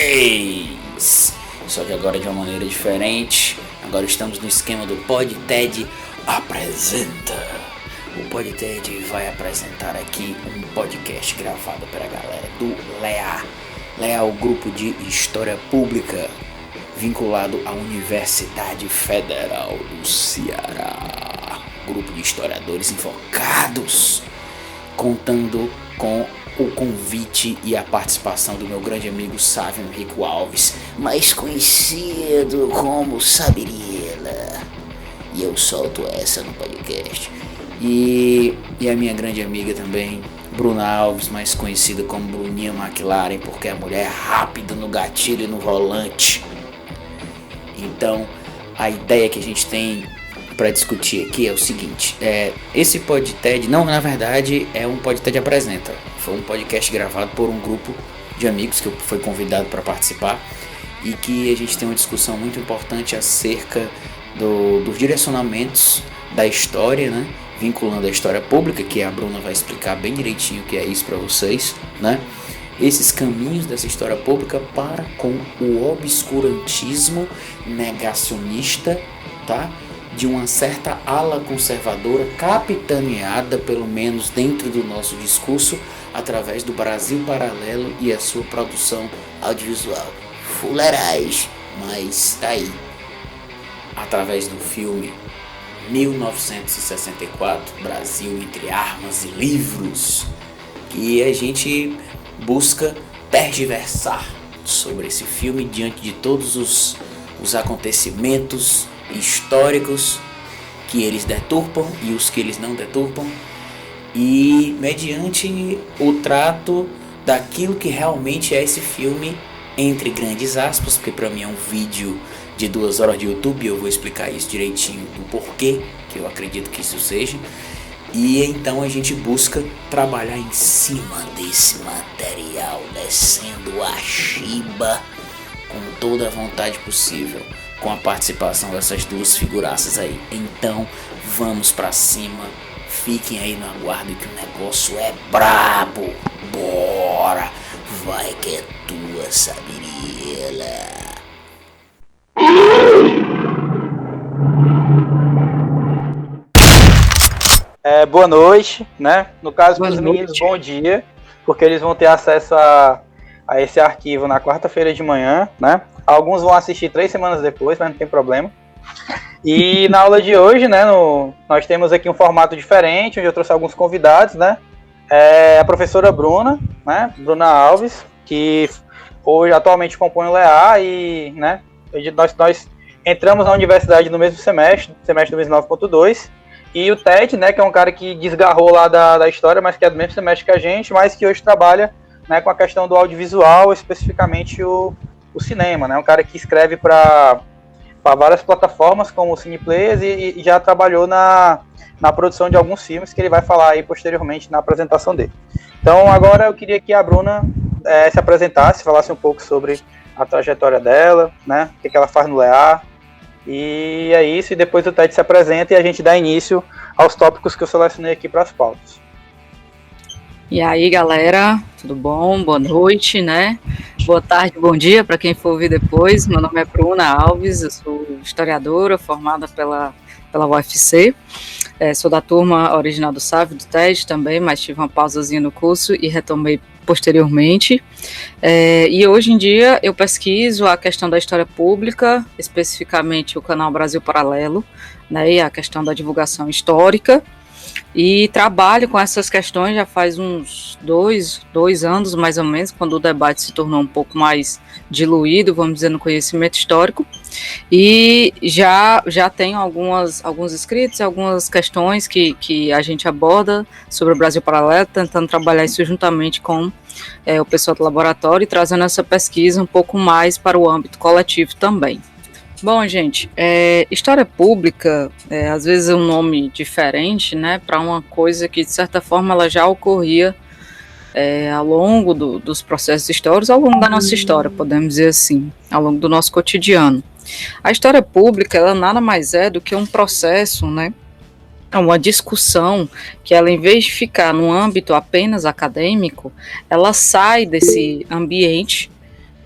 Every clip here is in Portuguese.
3. Só que agora de uma maneira diferente. Agora estamos no esquema do PodTed Apresenta. O PodTed vai apresentar aqui um podcast gravado pela galera do LEA. LEA é o grupo de História Pública vinculado à Universidade Federal do Ceará. Grupo de historiadores invocados, contando com o convite e a participação do meu grande amigo Sávio Henrico Alves, mais conhecido como Sabirila. E eu solto essa no podcast. E a minha grande amiga também, Bruna Alves, mais conhecida como Bruninha McLaren, porque é a mulher rápida no gatilho e no volante. Então, a ideia que a gente tem para discutir aqui é o seguinte: esse PodTed, não, na verdade, é um PodTed Apresenta. Foi um podcast gravado por um grupo de amigos que eu fui convidado para participar e que a gente tem uma discussão muito importante acerca dos direcionamentos da história, né? Vinculando a história pública, que a Bruna vai explicar bem direitinho o que é isso para vocês, né? Esses caminhos dessa história pública para com o obscurantismo negacionista, tá? De uma certa ala conservadora capitaneada, pelo menos dentro do nosso discurso, através do Brasil Paralelo e a sua produção audiovisual. Fuleirais, mas tá aí. Através do filme 1964, Brasil entre armas e livros, que a gente busca tergiversar sobre esse filme diante de todos os acontecimentos históricos que eles deturpam e os que eles não deturpam, e mediante o trato daquilo que realmente é esse filme, entre grandes aspas, porque para mim é um vídeo de 2 horas de YouTube e eu vou explicar isso direitinho do porquê que eu acredito que isso seja. E então a gente busca trabalhar em cima desse material, descendo a chiba com toda a vontade possível, com a participação dessas duas figuraças aí. Então vamos pra cima, fiquem aí no aguardo que o negócio é brabo. Bora, vai que é tua, Sabirila. Boa noite, né? No caso dos meninos, bom dia, porque eles vão ter acesso a esse arquivo na quarta-feira de manhã, né? Alguns vão assistir 3 semanas depois, mas não tem problema. E na aula de hoje, né, nós temos aqui um formato diferente, onde eu trouxe alguns convidados, né? A professora Bruna, né? Bruna Alves, que hoje atualmente compõe o LEA e, né, nós entramos na universidade no mesmo semestre 2009.2, e o Ted, né, que é um cara que desgarrou lá da história, mas que é do mesmo semestre que a gente, mas que hoje trabalha, né, com a questão do audiovisual, especificamente o cinema, né, um cara que escreve para várias plataformas como o Cineplayers e já trabalhou na produção de alguns filmes que ele vai falar aí posteriormente na apresentação dele. Então agora eu queria que a Bruna se apresentasse, falasse um pouco sobre a trajetória dela, né, o que ela faz no LEA, e é isso, e depois o Ted se apresenta e a gente dá início aos tópicos que eu selecionei aqui para as pautas. E aí, galera, tudo bom? Boa noite, né? Boa tarde, bom dia para quem for ouvir depois. Meu nome é Bruna Alves, eu sou historiadora formada pela UFC. Sou da turma original do Sávio, do TED também, mas tive uma pausazinha no curso e retomei posteriormente. E hoje em dia eu pesquiso a questão da história pública, especificamente o canal Brasil Paralelo, né, e a questão da divulgação histórica. E trabalho com essas questões já faz uns dois anos, mais ou menos, quando o debate se tornou um pouco mais diluído, vamos dizer, no conhecimento histórico. E já tenho alguns escritos, algumas questões que a gente aborda sobre o Brasil Paralelo, tentando trabalhar isso juntamente com o pessoal do laboratório e trazendo essa pesquisa um pouco mais para o âmbito coletivo também. Bom, gente, história pública, às vezes é um nome diferente, né, para uma coisa que, de certa forma, ela já ocorria ao longo dos processos históricos, ao longo da nossa história, podemos dizer assim, ao longo do nosso cotidiano. A história pública, ela nada mais é do que um processo, né, uma discussão que ela, em vez de ficar no âmbito apenas acadêmico, ela sai desse ambiente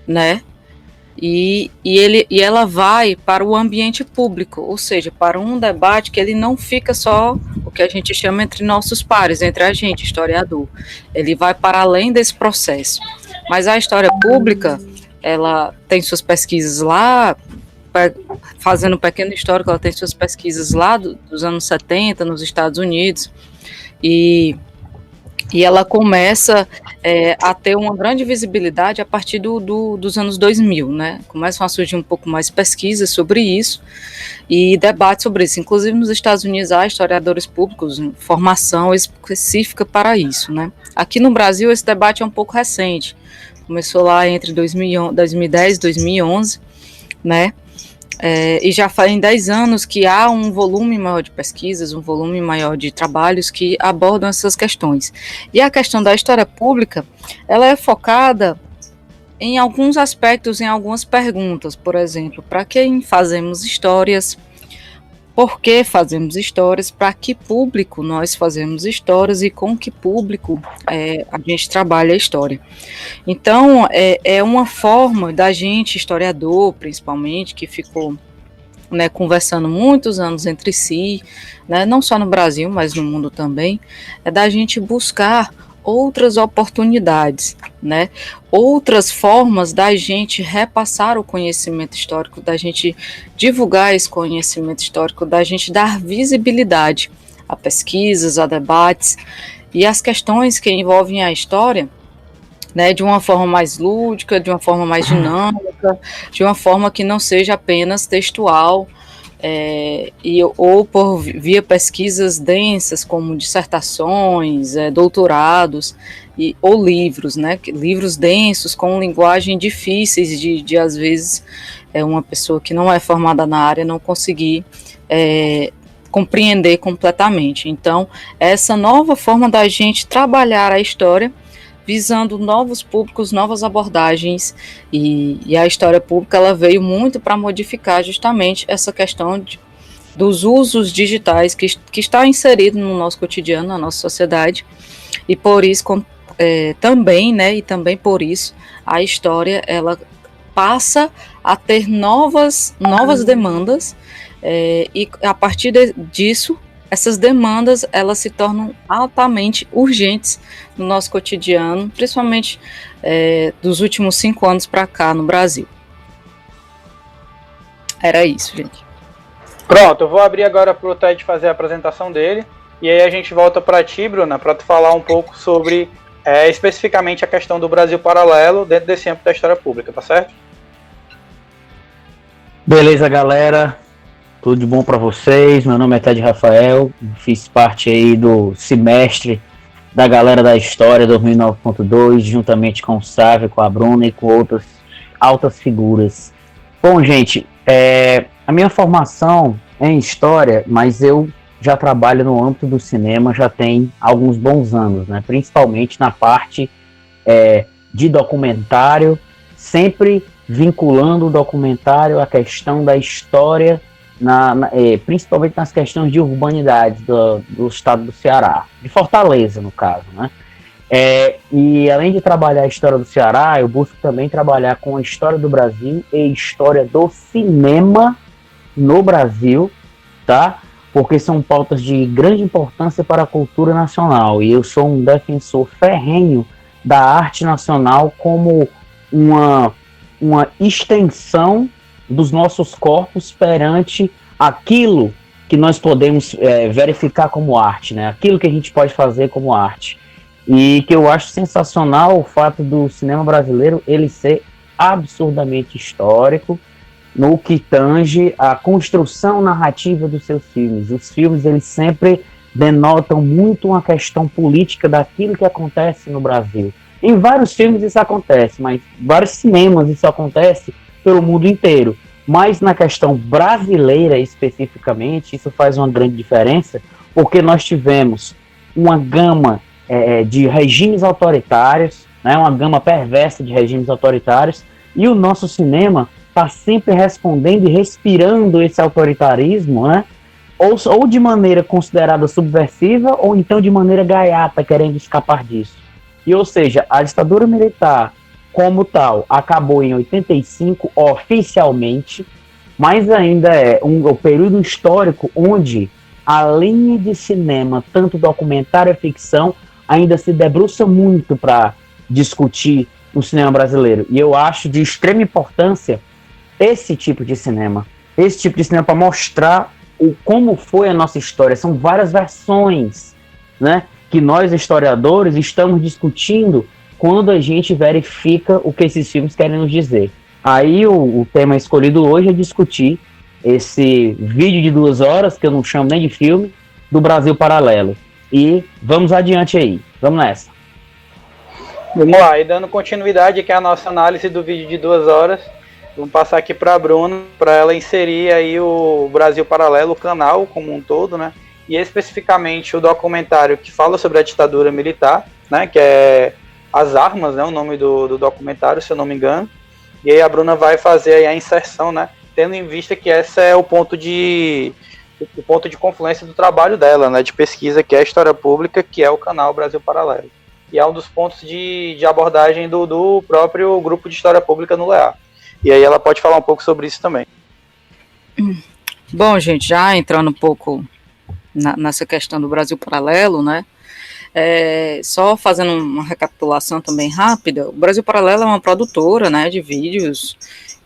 né? E ela vai para o ambiente público, ou seja, para um debate que ele não fica só o que a gente chama entre nossos pares, entre a gente, historiador. Ele vai para além desse processo. Mas a história pública, ela tem suas pesquisas lá, fazendo um pequeno histórico, ela tem suas pesquisas lá dos anos 70, nos Estados Unidos, e ela começa a ter uma grande visibilidade a partir dos anos 2000, né? Começam a surgir um pouco mais pesquisas sobre isso e debates sobre isso. Inclusive, nos Estados Unidos, há historiadores públicos, formação específica para isso, né? Aqui no Brasil, esse debate é um pouco recente. Começou lá entre 2010 e 2011, né? E já fazem 10 anos que há um volume maior de pesquisas, um volume maior de trabalhos que abordam essas questões. E a questão da história pública, ela é focada em alguns aspectos, em algumas perguntas. Por exemplo, para quem fazemos histórias? Por que fazemos histórias? Para que público nós fazemos histórias e com que público a gente trabalha a história? Então, é uma forma da gente, historiador, principalmente, que ficou, né, conversando muitos anos entre si, né, não só no Brasil, mas no mundo também, é da gente buscar outras oportunidades, né, outras formas da gente repassar o conhecimento histórico, da gente divulgar esse conhecimento histórico, da gente dar visibilidade a pesquisas, a debates e as questões que envolvem a história, né, de uma forma mais lúdica, de uma forma mais dinâmica, de uma forma que não seja apenas textual, ou por via pesquisas densas, como dissertações, doutorados, ou livros, né, livros densos, com linguagem difíceis de às vezes, uma pessoa que não é formada na área não conseguir compreender completamente. Então, essa nova forma da gente trabalhar a história, visando novos públicos, novas abordagens, e a história pública ela veio muito para modificar justamente essa questão dos usos digitais que está inserido no nosso cotidiano, na nossa sociedade, e por isso também, né, e também por isso a história ela passa a ter novas demandas, e a partir disso essas demandas elas se tornam altamente urgentes no nosso cotidiano, principalmente dos últimos 5 anos para cá no Brasil. Era isso, gente. Pronto, eu vou abrir agora para o Ted fazer a apresentação dele, e aí a gente volta para ti, Bruna, para tu falar um pouco sobre especificamente a questão do Brasil Paralelo dentro desse âmbito da história pública, tá certo? Beleza, galera. Tudo de bom para vocês? Meu nome é Ted Rafael, fiz parte aí do semestre da galera da História 2009.2, juntamente com o Sávio, com a Bruna e com outras altas figuras. Bom, gente, a minha formação é em História, mas eu já trabalho no âmbito do cinema já tem alguns bons anos, né? Principalmente na parte de documentário, sempre vinculando o documentário à questão da história, principalmente nas questões de urbanidade do estado do Ceará, de Fortaleza, no caso, né? E além de trabalhar a história do Ceará, eu busco também trabalhar com a história do Brasil e história do cinema no Brasil, tá? Porque são pautas de grande importância para a cultura nacional, e eu sou um defensor ferrenho da arte nacional como uma extensão dos nossos corpos perante aquilo que nós podemos verificar como arte, né? Aquilo que a gente pode fazer como arte. E que eu acho sensacional o fato do cinema brasileiro ele ser absurdamente histórico no que tange a construção narrativa dos seus filmes. Os filmes eles sempre denotam muito uma questão política daquilo que acontece no Brasil. Em vários filmes isso acontece, mas em vários cinemas isso acontece pelo mundo inteiro. Mas na questão brasileira especificamente, isso faz uma grande diferença, porque nós tivemos uma gama de regimes autoritários, né, uma gama perversa de regimes autoritários, e o nosso cinema está sempre respondendo e respirando esse autoritarismo, né, ou de maneira considerada subversiva, ou então de maneira gaiata, querendo escapar disso. E, ou seja, a ditadura militar, como tal, acabou em 85 oficialmente, mas ainda é um período histórico onde a linha de cinema, tanto documentário e ficção, ainda se debruça muito para discutir o cinema brasileiro. E eu acho de extrema importância esse tipo de cinema para mostrar como foi a nossa história. São várias versões, né, que nós, historiadores, estamos discutindo quando a gente verifica o que esses filmes querem nos dizer. Aí o tema escolhido hoje é discutir esse vídeo de 2 horas, que eu não chamo nem de filme, do Brasil Paralelo. E vamos adiante aí, vamos nessa. Vamos lá, e dando continuidade aqui à nossa análise do vídeo de 2 horas, vamos passar aqui para a Bruna, para ela inserir aí o Brasil Paralelo, o canal como um todo, né? E especificamente o documentário que fala sobre a ditadura militar, né? Que é As Armas, né? O nome do documentário, se eu não me engano. E aí a Bruna vai fazer aí a inserção, né? Tendo em vista que esse é o ponto de confluência do trabalho dela, né? De pesquisa, que é a História Pública, que é o canal Brasil Paralelo. E é um dos pontos de abordagem do próprio grupo de História Pública no LEA. E aí ela pode falar um pouco sobre isso também. Bom, gente, já entrando um pouco nessa questão do Brasil Paralelo, né? Só fazendo uma recapitulação também rápida, o Brasil Paralelo é uma produtora, né, de vídeos,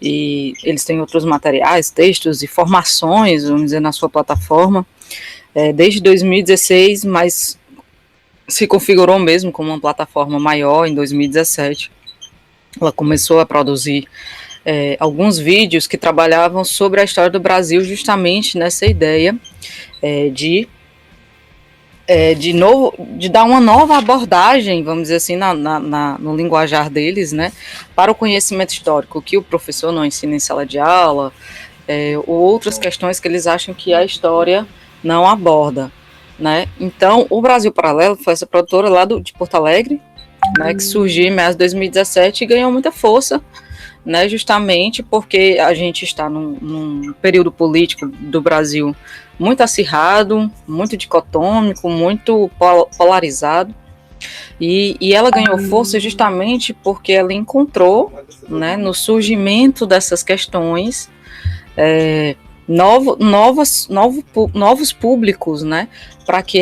e eles têm outros materiais, textos e formações, vamos dizer, na sua plataforma, desde 2016, mas se configurou mesmo como uma plataforma maior em 2017. Ela começou a produzir alguns vídeos que trabalhavam sobre a história do Brasil, justamente nessa ideia de dar uma nova abordagem, vamos dizer assim, no linguajar deles, né, para o conhecimento histórico, que o professor não ensina em sala de aula, ou outras questões que eles acham que a história não aborda, né. Então, o Brasil Paralelo foi essa produtora lá de Porto Alegre, né, que surgiu em meados de 2017 e ganhou muita força, né, justamente porque a gente está num período político do Brasil muito acirrado, muito dicotômico, muito polarizado, e ela ganhou força justamente porque ela encontrou, né, no surgimento dessas questões, novos públicos, né, para que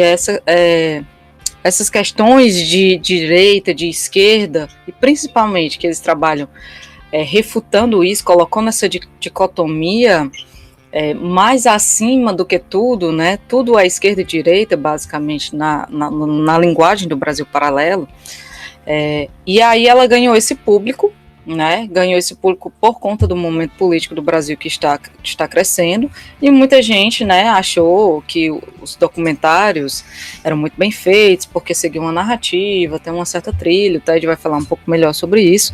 essas questões de direita, de esquerda, e principalmente que eles trabalham refutando isso, colocando essa dicotomia mais acima do que tudo, né? Tudo é esquerda e direita, basicamente, na linguagem do Brasil Paralelo. E aí ela ganhou esse público, né? Ganhou esse público por conta do momento político do Brasil que está crescendo, e muita gente, né, achou que os documentários eram muito bem feitos, porque seguiam uma narrativa, tem uma certa trilha, o Ted vai falar um pouco melhor sobre isso,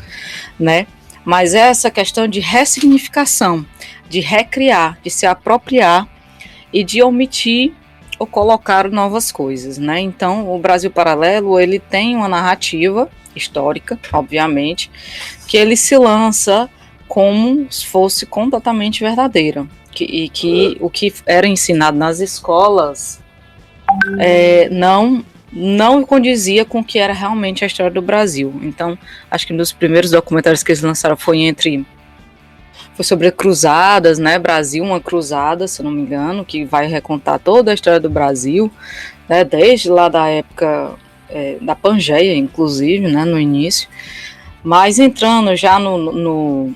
né? Mas é essa questão de ressignificação, de recriar, de se apropriar e de omitir ou colocar novas coisas, né? Então, o Brasil Paralelo, ele tem uma narrativa histórica, obviamente, que ele se lança como se fosse completamente verdadeira, e que o que era ensinado nas escolas não condizia com o que era realmente a história do Brasil. Então, acho que um dos primeiros documentários que eles lançaram foi sobre cruzadas, né? Brasil, uma cruzada, se eu não me engano, que vai recontar toda a história do Brasil, né? Desde lá da época da Pangeia, inclusive, né? No início. Mas entrando já no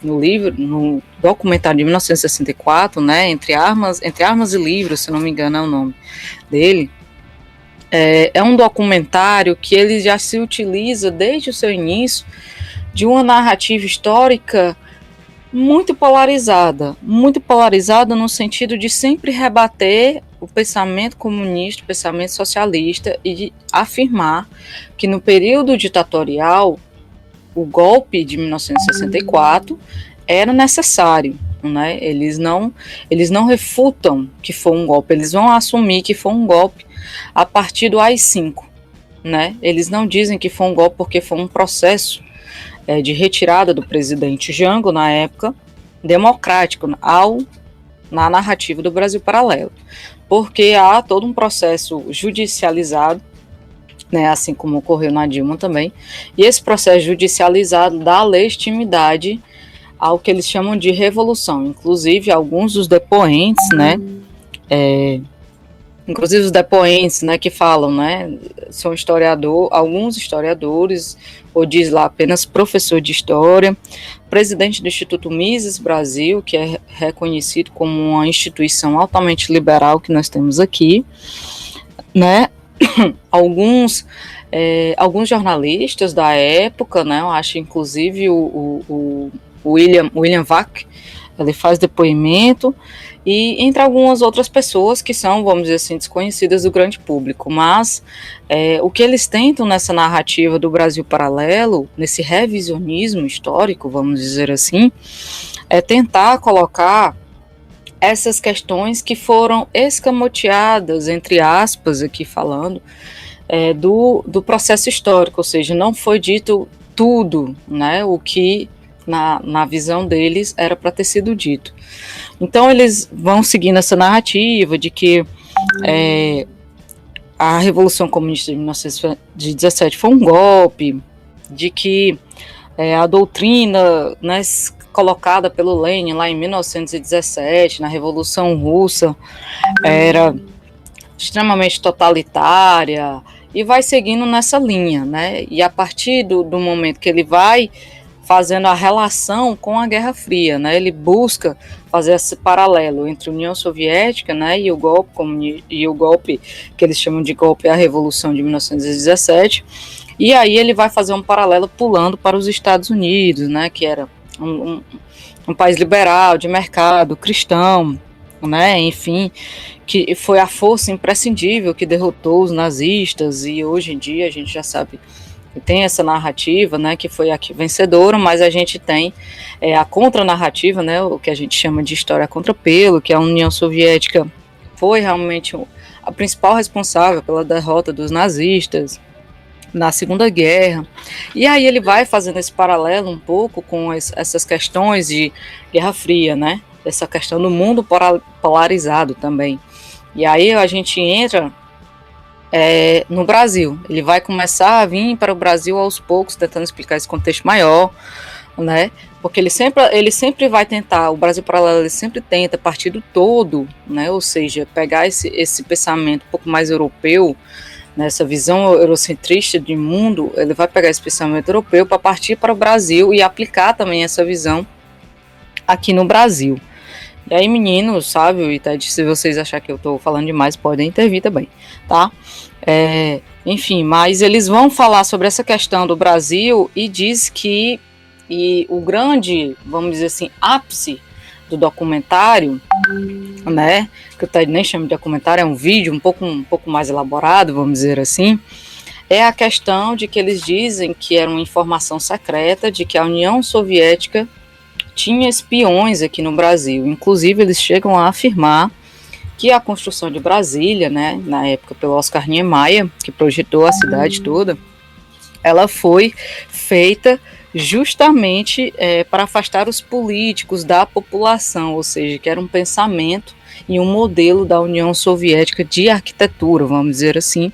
livro, no documentário de 1964, né? Entre Armas e Livros, se eu não me engano é o nome dele. É um documentário que ele já se utiliza desde o seu início de uma narrativa histórica muito polarizada no sentido de sempre rebater o pensamento comunista, o pensamento socialista, e de afirmar que no período ditatorial o golpe de 1964 era necessário, né? Eles não refutam que foi um golpe, eles vão assumir que foi um golpe a partir do AI-5, né? Eles não dizem que foi um golpe porque foi um processo de retirada do presidente Jango, na época, democrático, na narrativa do Brasil Paralelo, porque há todo um processo judicializado né, assim como ocorreu na Dilma também, e esse processo judicializado dá legitimidade ao que eles chamam de revolução. Inclusive, alguns dos depoentes, né, inclusive os depoentes, né, que falam, né, são alguns historiadores, ou diz lá apenas professor de história, presidente do Instituto Mises Brasil, que é reconhecido como uma instituição altamente liberal que nós temos aqui, né, alguns jornalistas da época, né, eu acho inclusive o William Vac, ele faz depoimento, e entre algumas outras pessoas que são, vamos dizer assim, desconhecidas do grande público, mas o que eles tentam nessa narrativa do Brasil paralelo, nesse revisionismo histórico, vamos dizer assim, é tentar colocar essas questões que foram escamoteadas, entre aspas, aqui falando, do processo histórico, ou seja, não foi dito tudo, né, o que na visão deles era para ter sido dito. Então eles vão seguindo essa narrativa de que a Revolução Comunista de 1917 foi um golpe, de que a doutrina, né, colocada pelo Lenin lá em 1917, na Revolução Russa, era extremamente totalitária, e vai seguindo nessa linha, né? E a partir do momento que ele vai fazendo a relação com a Guerra Fria, né? Ele busca fazer esse paralelo entre a União Soviética, né, e o golpe que eles chamam de golpe à Revolução de 1917, e aí ele vai fazer um paralelo pulando para os Estados Unidos, né, que era um país liberal, de mercado, cristão, né, enfim, que foi a força imprescindível que derrotou os nazistas, e hoje em dia a gente já sabe que tem essa narrativa, né, que foi a vencedora, mas a gente tem a contranarrativa, né, o que a gente chama de história contrapelo, que a União Soviética foi realmente a principal responsável pela derrota dos nazistas na Segunda Guerra, e aí ele vai fazendo esse paralelo um pouco com essas questões de Guerra Fria, né, essa questão do mundo polarizado também. E aí a gente entra no Brasil. Ele vai começar a vir para o Brasil aos poucos, tentando explicar esse contexto maior, né? Porque ele sempre vai tentar, o Brasil paralelo, ele sempre tenta partir do todo, né? Ou seja, pegar esse pensamento um pouco mais europeu, nessa visão eurocentrista de mundo, ele vai pegar esse pensamento europeu para partir para o Brasil e aplicar também essa visão aqui no Brasil. E aí, meninos, Sávio e Ted, se vocês acharem que eu estou falando demais, podem intervir também, tá? Enfim, mas eles vão falar sobre essa questão do Brasil e diz que o grande, vamos dizer assim, ápice do documentário, né, que o Ted nem chama de documentário, é um vídeo um pouco mais elaborado, vamos dizer assim, é a questão de que eles dizem que era uma informação secreta de que a União Soviética tinha espiões aqui no Brasil. Inclusive, eles chegam a afirmar que a construção de Brasília, né, na época pelo Oscar Niemeyer, que projetou a cidade toda, ela foi feita justamente para afastar os políticos da população, ou seja, que era um pensamento e um modelo da União Soviética de arquitetura, vamos dizer assim,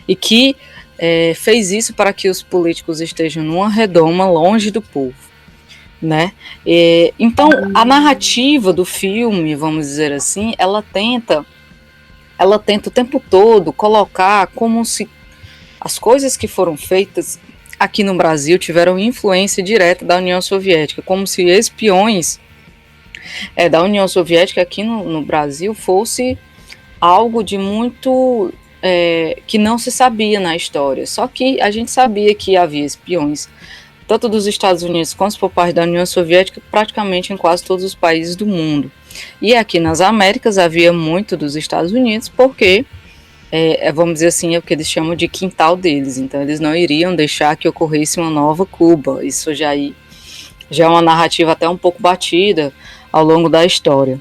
e que fez isso para que os políticos estejam numa redoma longe do povo, né? Então a narrativa do filme, vamos dizer assim, ela tenta o tempo todo colocar como se as coisas que foram feitas aqui no Brasil tiveram influência direta da União Soviética, como se espiões da União Soviética aqui no Brasil fosse algo de muito que não se sabia na história. Só que a gente sabia que havia espiões tanto dos Estados Unidos quanto por parte da União Soviética, praticamente em quase todos os países do mundo. E aqui nas Américas havia muito dos Estados Unidos, porque, vamos dizer assim, é o que eles chamam de quintal deles. Então, eles não iriam deixar que ocorresse uma nova Cuba. Isso já é uma narrativa até um pouco batida ao longo da história.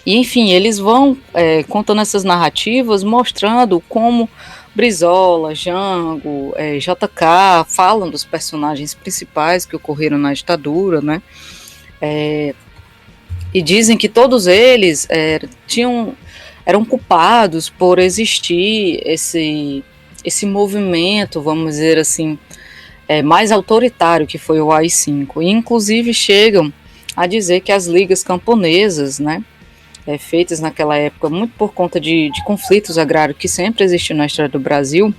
E, enfim, eles vão contando essas narrativas, mostrando como Brizola, Jango, JK falam dos personagens principais que ocorreram na ditadura, né? E dizem que todos eles eram culpados por existir esse movimento, vamos dizer assim, mais autoritário que foi o AI-5. E, inclusive, chegam a dizer que as ligas camponesas, né, feitas naquela época, muito por conta de conflitos agrários que sempre existiu na história do Brasil,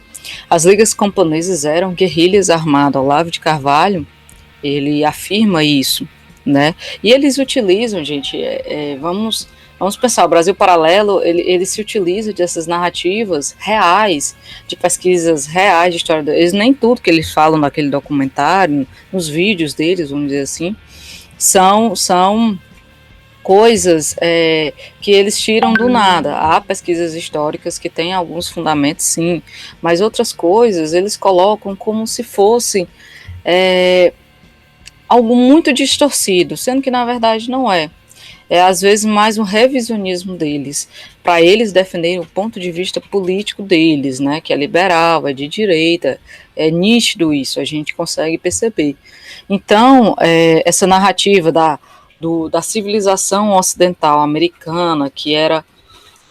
as ligas camponesas eram guerrilhas armadas. Olavo de Carvalho, ele afirma isso, né? E eles utilizam, gente, vamos pensar, o Brasil Paralelo, ele se utiliza dessas narrativas reais, de pesquisas reais de história. Eles nem tudo que eles falam naquele documentário, nos vídeos deles, vamos dizer assim, são coisas que eles tiram do nada. Há pesquisas históricas que têm alguns fundamentos, sim, mas outras coisas eles colocam como se fosse algo muito distorcido, sendo que na verdade não é. É às vezes mais um revisionismo deles, para eles defenderem o ponto de vista político deles, né, que é liberal, é de direita, é nítido isso, a gente consegue perceber. Então, essa narrativa da civilização ocidental americana, que era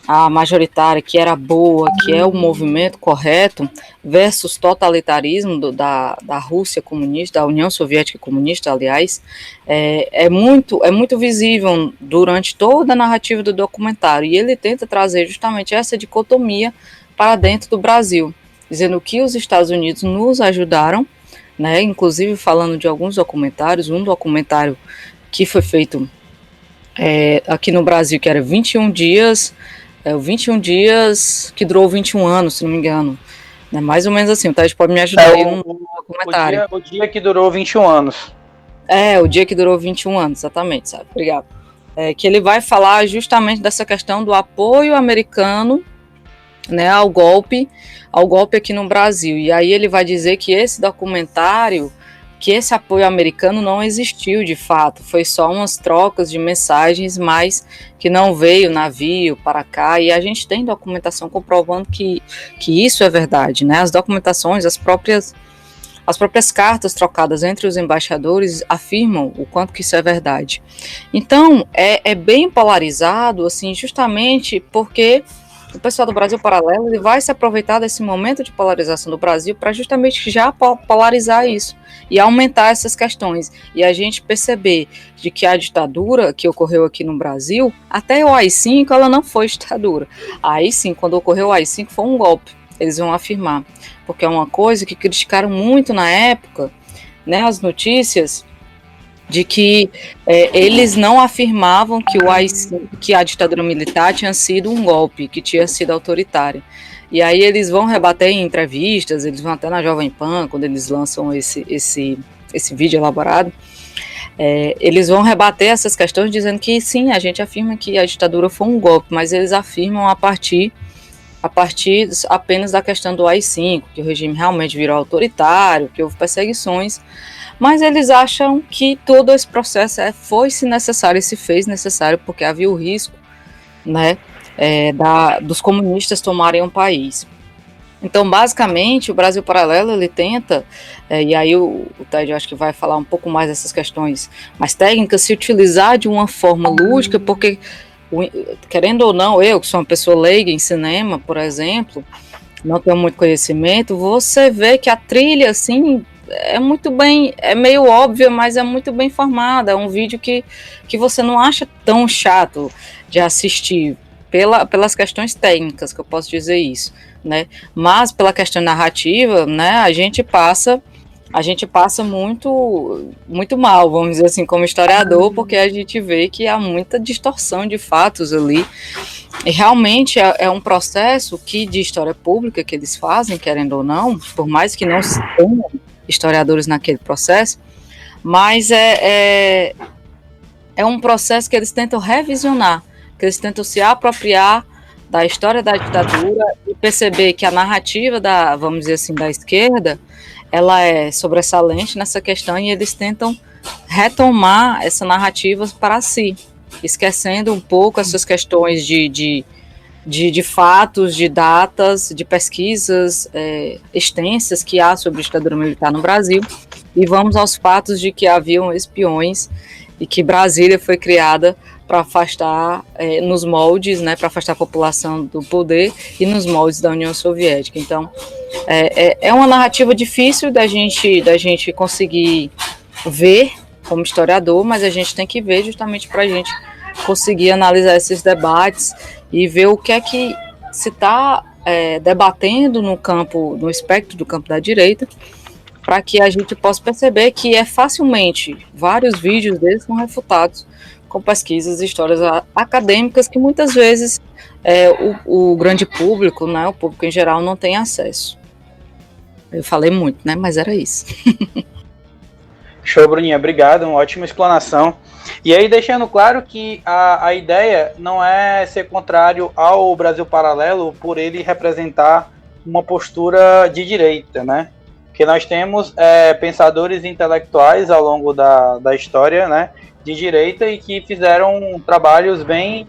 a majoritária, que era boa, que é o movimento correto, versus totalitarismo da Rússia comunista, da União Soviética comunista, aliás, é muito visível durante toda a narrativa do documentário, e ele tenta trazer justamente essa dicotomia para dentro do Brasil, dizendo que os Estados Unidos nos ajudaram, né, inclusive falando de alguns documentários, um documentário que foi feito aqui no Brasil, que era 21 dias, 21 dias que durou 21 anos, se não me engano. É mais ou menos assim, o Ted pode me ajudar aí no documentário. O dia que durou 21 anos. O dia que durou 21 anos, exatamente, sabe? Obrigado. Que ele vai falar justamente dessa questão do apoio americano, né, ao golpe aqui no Brasil. E aí ele vai dizer que esse documentário, que esse apoio americano não existiu de fato, foi só umas trocas de mensagens, mas que não veio navio para cá, e a gente tem documentação comprovando que isso é verdade, né? As documentações, as próprias cartas trocadas entre os embaixadores afirmam o quanto que isso é verdade. Então, é bem polarizado, assim, justamente porque o pessoal do Brasil Paralelo ele vai se aproveitar desse momento de polarização do Brasil para justamente já polarizar isso e aumentar essas questões. E a gente perceber de que a ditadura que ocorreu aqui no Brasil, até o AI-5, ela não foi ditadura. Aí sim, quando ocorreu o AI-5, foi um golpe, eles vão afirmar. Porque é uma coisa que criticaram muito na época, né, as notícias, de que eles não afirmavam que a ditadura militar tinha sido um golpe, que tinha sido autoritária. E aí eles vão rebater em entrevistas, eles vão até na Jovem Pan, quando eles lançam esse vídeo elaborado, eles vão rebater essas questões dizendo que sim, a gente afirma que a ditadura foi um golpe, mas eles afirmam a partir apenas da questão do AI-5, que o regime realmente virou autoritário, que houve perseguições, mas eles acham que todo esse processo foi-se necessário e se fez necessário porque havia o risco, né, dos comunistas tomarem o país. Então, basicamente, o Brasil Paralelo, ele tenta, e aí o Ted, eu acho que vai falar um pouco mais dessas questões mais técnicas, se utilizar de uma forma lúdica, porque, querendo ou não, eu, que sou uma pessoa leiga em cinema, por exemplo, não tenho muito conhecimento, você vê que a trilha, assim, é meio óbvia, mas é muito bem formada, é um vídeo que você não acha tão chato de assistir, pelas questões técnicas, que eu posso dizer isso, né, mas pela questão narrativa, né, a gente passa muito, muito mal, vamos dizer assim, como historiador, porque a gente vê que há muita distorção de fatos ali, e realmente é um processo de história pública que eles fazem, querendo ou não, por mais que não se tenham historiadores naquele processo, mas é um processo que eles tentam revisionar, que eles tentam se apropriar da história da ditadura e perceber que a narrativa vamos dizer assim, da esquerda, ela é sobressalente nessa questão e eles tentam retomar essa narrativa para si, esquecendo um pouco essas questões de fatos, de datas, de pesquisas extensas que há sobre a ditadura militar no Brasil, e vamos aos fatos de que haviam espiões e que Brasília foi criada para afastar nos moldes, né, para afastar a população do poder e nos moldes da União Soviética. Então, é uma narrativa difícil da gente conseguir ver como historiador, mas a gente tem que ver justamente para a gente conseguir analisar esses debates e ver o que é que se está debatendo no espectro do campo da direita, para que a gente possa perceber que facilmente vários vídeos deles são refutados com pesquisas e histórias acadêmicas que muitas vezes o grande público, né, o público em geral, não tem acesso. Eu falei muito, né, mas era isso. Show, Bruninha, obrigado, uma ótima explanação. E aí, deixando claro que a ideia não é ser contrário ao Brasil Paralelo por ele representar uma postura de direita, né? Porque nós temos pensadores intelectuais ao longo da história, né, de direita e que fizeram trabalhos bem...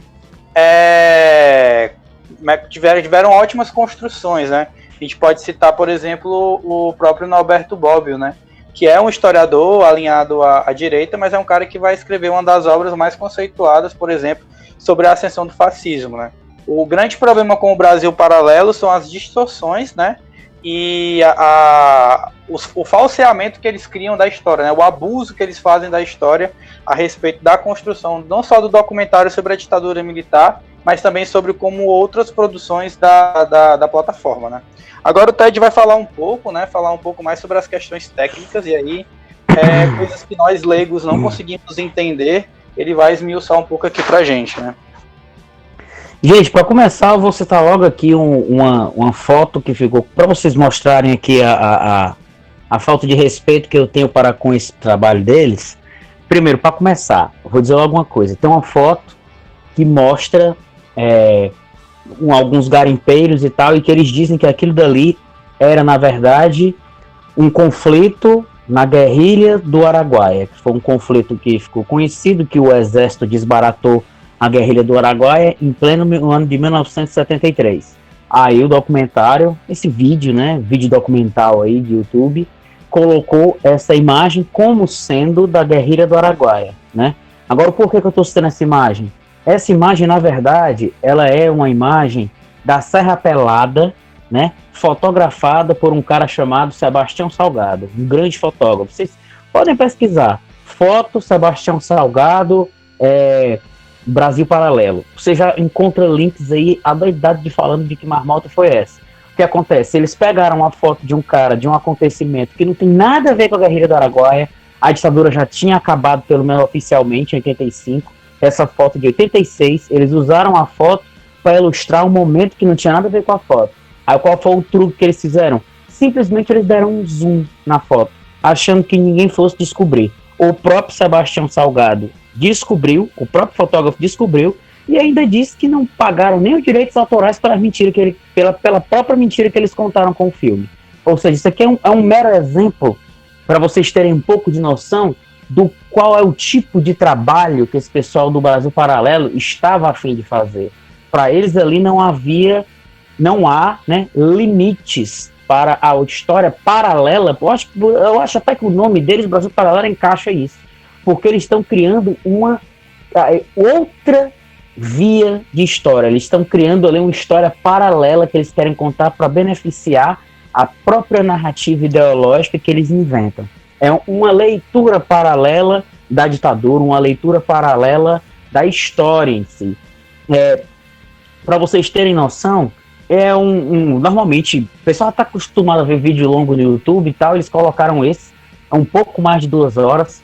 tiveram ótimas construções, né? A gente pode citar, por exemplo, o próprio Norberto Bobbio, né? Que é um historiador alinhado à direita, mas é um cara que vai escrever uma das obras mais conceituadas, por exemplo, sobre a ascensão do fascismo, né? O grande problema com o Brasil Paralelo são as distorções, né? E o falseamento que eles criam da história, né? O abuso que eles fazem da história a respeito da construção, não só do documentário sobre a ditadura militar, mas também sobre como outras produções da plataforma, né? Agora o Ted vai falar um pouco, né? Falar um pouco mais sobre as questões técnicas, e aí coisas que nós leigos não conseguimos entender, ele vai esmiuçar um pouco aqui pra gente, né? Gente, para começar, eu vou citar logo aqui uma foto que ficou, para vocês mostrarem aqui a falta de respeito que eu tenho para com esse trabalho deles. Primeiro, para começar, eu vou dizer logo uma coisa. Tem uma foto que mostra alguns garimpeiros e tal, e que eles dizem que aquilo dali era, na verdade, um conflito na guerrilha do Araguaia, que foi um conflito que ficou conhecido, que o exército desbaratou a guerrilha do Araguaia em pleno ano de 1973. Aí o documentário, esse vídeo, né, vídeo documental aí de YouTube, colocou essa imagem como sendo da guerrilha do Araguaia, né? Agora, por que eu estou citando essa imagem? Essa imagem, na verdade, ela é uma imagem da Serra Pelada, né, fotografada por um cara chamado Sebastião Salgado, um grande fotógrafo. Vocês podem pesquisar, foto Sebastião Salgado, Brasil Paralelo. Você já encontra links aí, a doidade de falando de que marmota foi essa. O que acontece? Eles pegaram uma foto de um cara, de um acontecimento que não tem nada a ver com a guerrilha do Araguaia, a ditadura já tinha acabado, pelo menos oficialmente, em 85, essa foto de 86, eles usaram a foto para ilustrar um momento que não tinha nada a ver com a foto. Aí qual foi o truque que eles fizeram? Simplesmente eles deram um zoom na foto, achando que ninguém fosse descobrir. O próprio Sebastião Salgado descobriu, o próprio fotógrafo descobriu, e ainda disse que não pagaram nem os direitos autorais pela própria mentira que eles contaram com o filme. Ou seja, isso aqui é um mero exemplo para vocês terem um pouco de noção do qual é o tipo de trabalho que esse pessoal do Brasil Paralelo estava a fim de fazer. Para eles ali não há, né, limites para a história paralela. Eu acho até que o nome deles, Brasil Paralelo, encaixa isso, porque eles estão criando uma outra via de história. Eles estão criando ali uma história paralela que eles querem contar para beneficiar a própria narrativa ideológica que eles inventam. É uma leitura paralela da ditadura, uma leitura paralela da história em si. Para vocês terem noção, normalmente, o pessoal está acostumado a ver vídeo longo no YouTube e tal, eles colocaram esse, um pouco mais de 2 horas.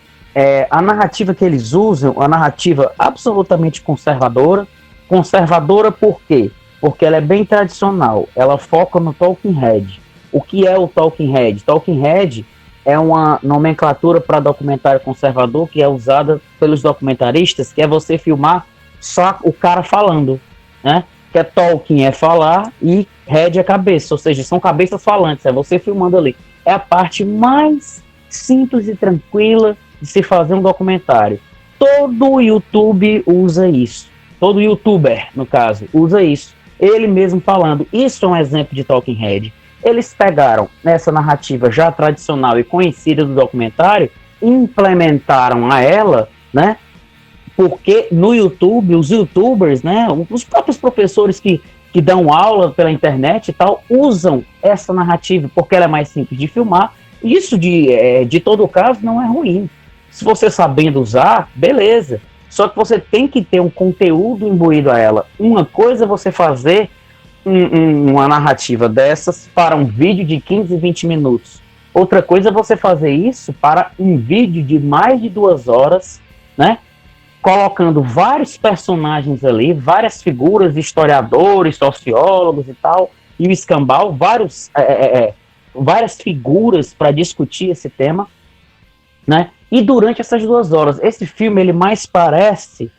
A narrativa que eles usam, a narrativa absolutamente conservadora. Conservadora por quê? Porque ela é bem tradicional, ela foca no Talking Head. O que é o Talking Head? Talking Head é uma nomenclatura para documentário conservador que é usada pelos documentaristas, que é você filmar só o cara falando, né? Que é talking, é falar, e head é cabeça, ou seja, são cabeças falantes, é você filmando ali. É a parte mais simples e tranquila de se fazer um documentário. Todo YouTube usa isso. Todo youtuber, no caso, usa isso. Ele mesmo falando. Isso é um exemplo de talking head. Eles pegaram essa narrativa já tradicional e conhecida do documentário, implementaram a ela, né, Porque no YouTube, os youtubers, né, os próprios professores que dão aula pela internet e tal, usam essa narrativa, porque ela é mais simples de filmar. Isso, de todo caso, não é ruim. Se você sabendo usar, beleza. Só que você tem que ter um conteúdo imbuído a ela. Uma coisa é você fazer uma narrativa dessas para um vídeo de 15, 20 minutos. Outra coisa é você fazer isso para um vídeo de mais de 2 horas, né? Colocando vários personagens ali, várias figuras, historiadores, sociólogos e tal, e o escambau, várias figuras para discutir esse tema, né? E durante essas 2 horas, esse filme ele mais parece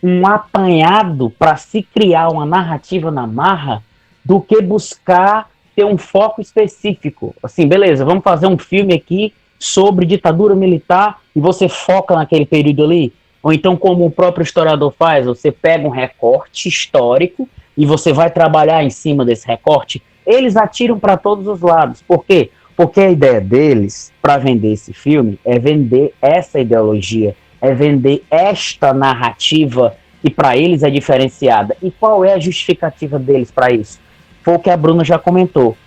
um apanhado para se criar uma narrativa na marra do que buscar ter um foco específico. Assim, beleza, vamos fazer um filme aqui sobre ditadura militar e você foca naquele período ali. Ou então, como o próprio historiador faz, você pega um recorte histórico e você vai trabalhar em cima desse recorte. Eles atiram para todos os lados. Por quê? Porque a ideia deles, para vender esse filme, é vender essa ideologia, é vender esta narrativa que para eles é diferenciada. E qual é a justificativa deles para isso? Foi o que a Bruna já comentou.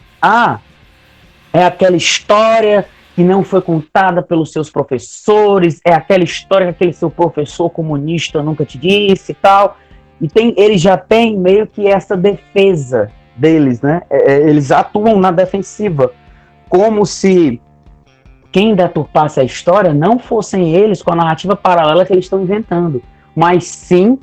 É aquela história que não foi contada pelos seus professores, é aquela história que aquele seu professor comunista nunca te disse e tal. E eles já têm meio que essa defesa deles, né? Eles atuam na defensiva, como se quem deturpasse a história não fossem eles com a narrativa paralela que eles estão inventando, mas sim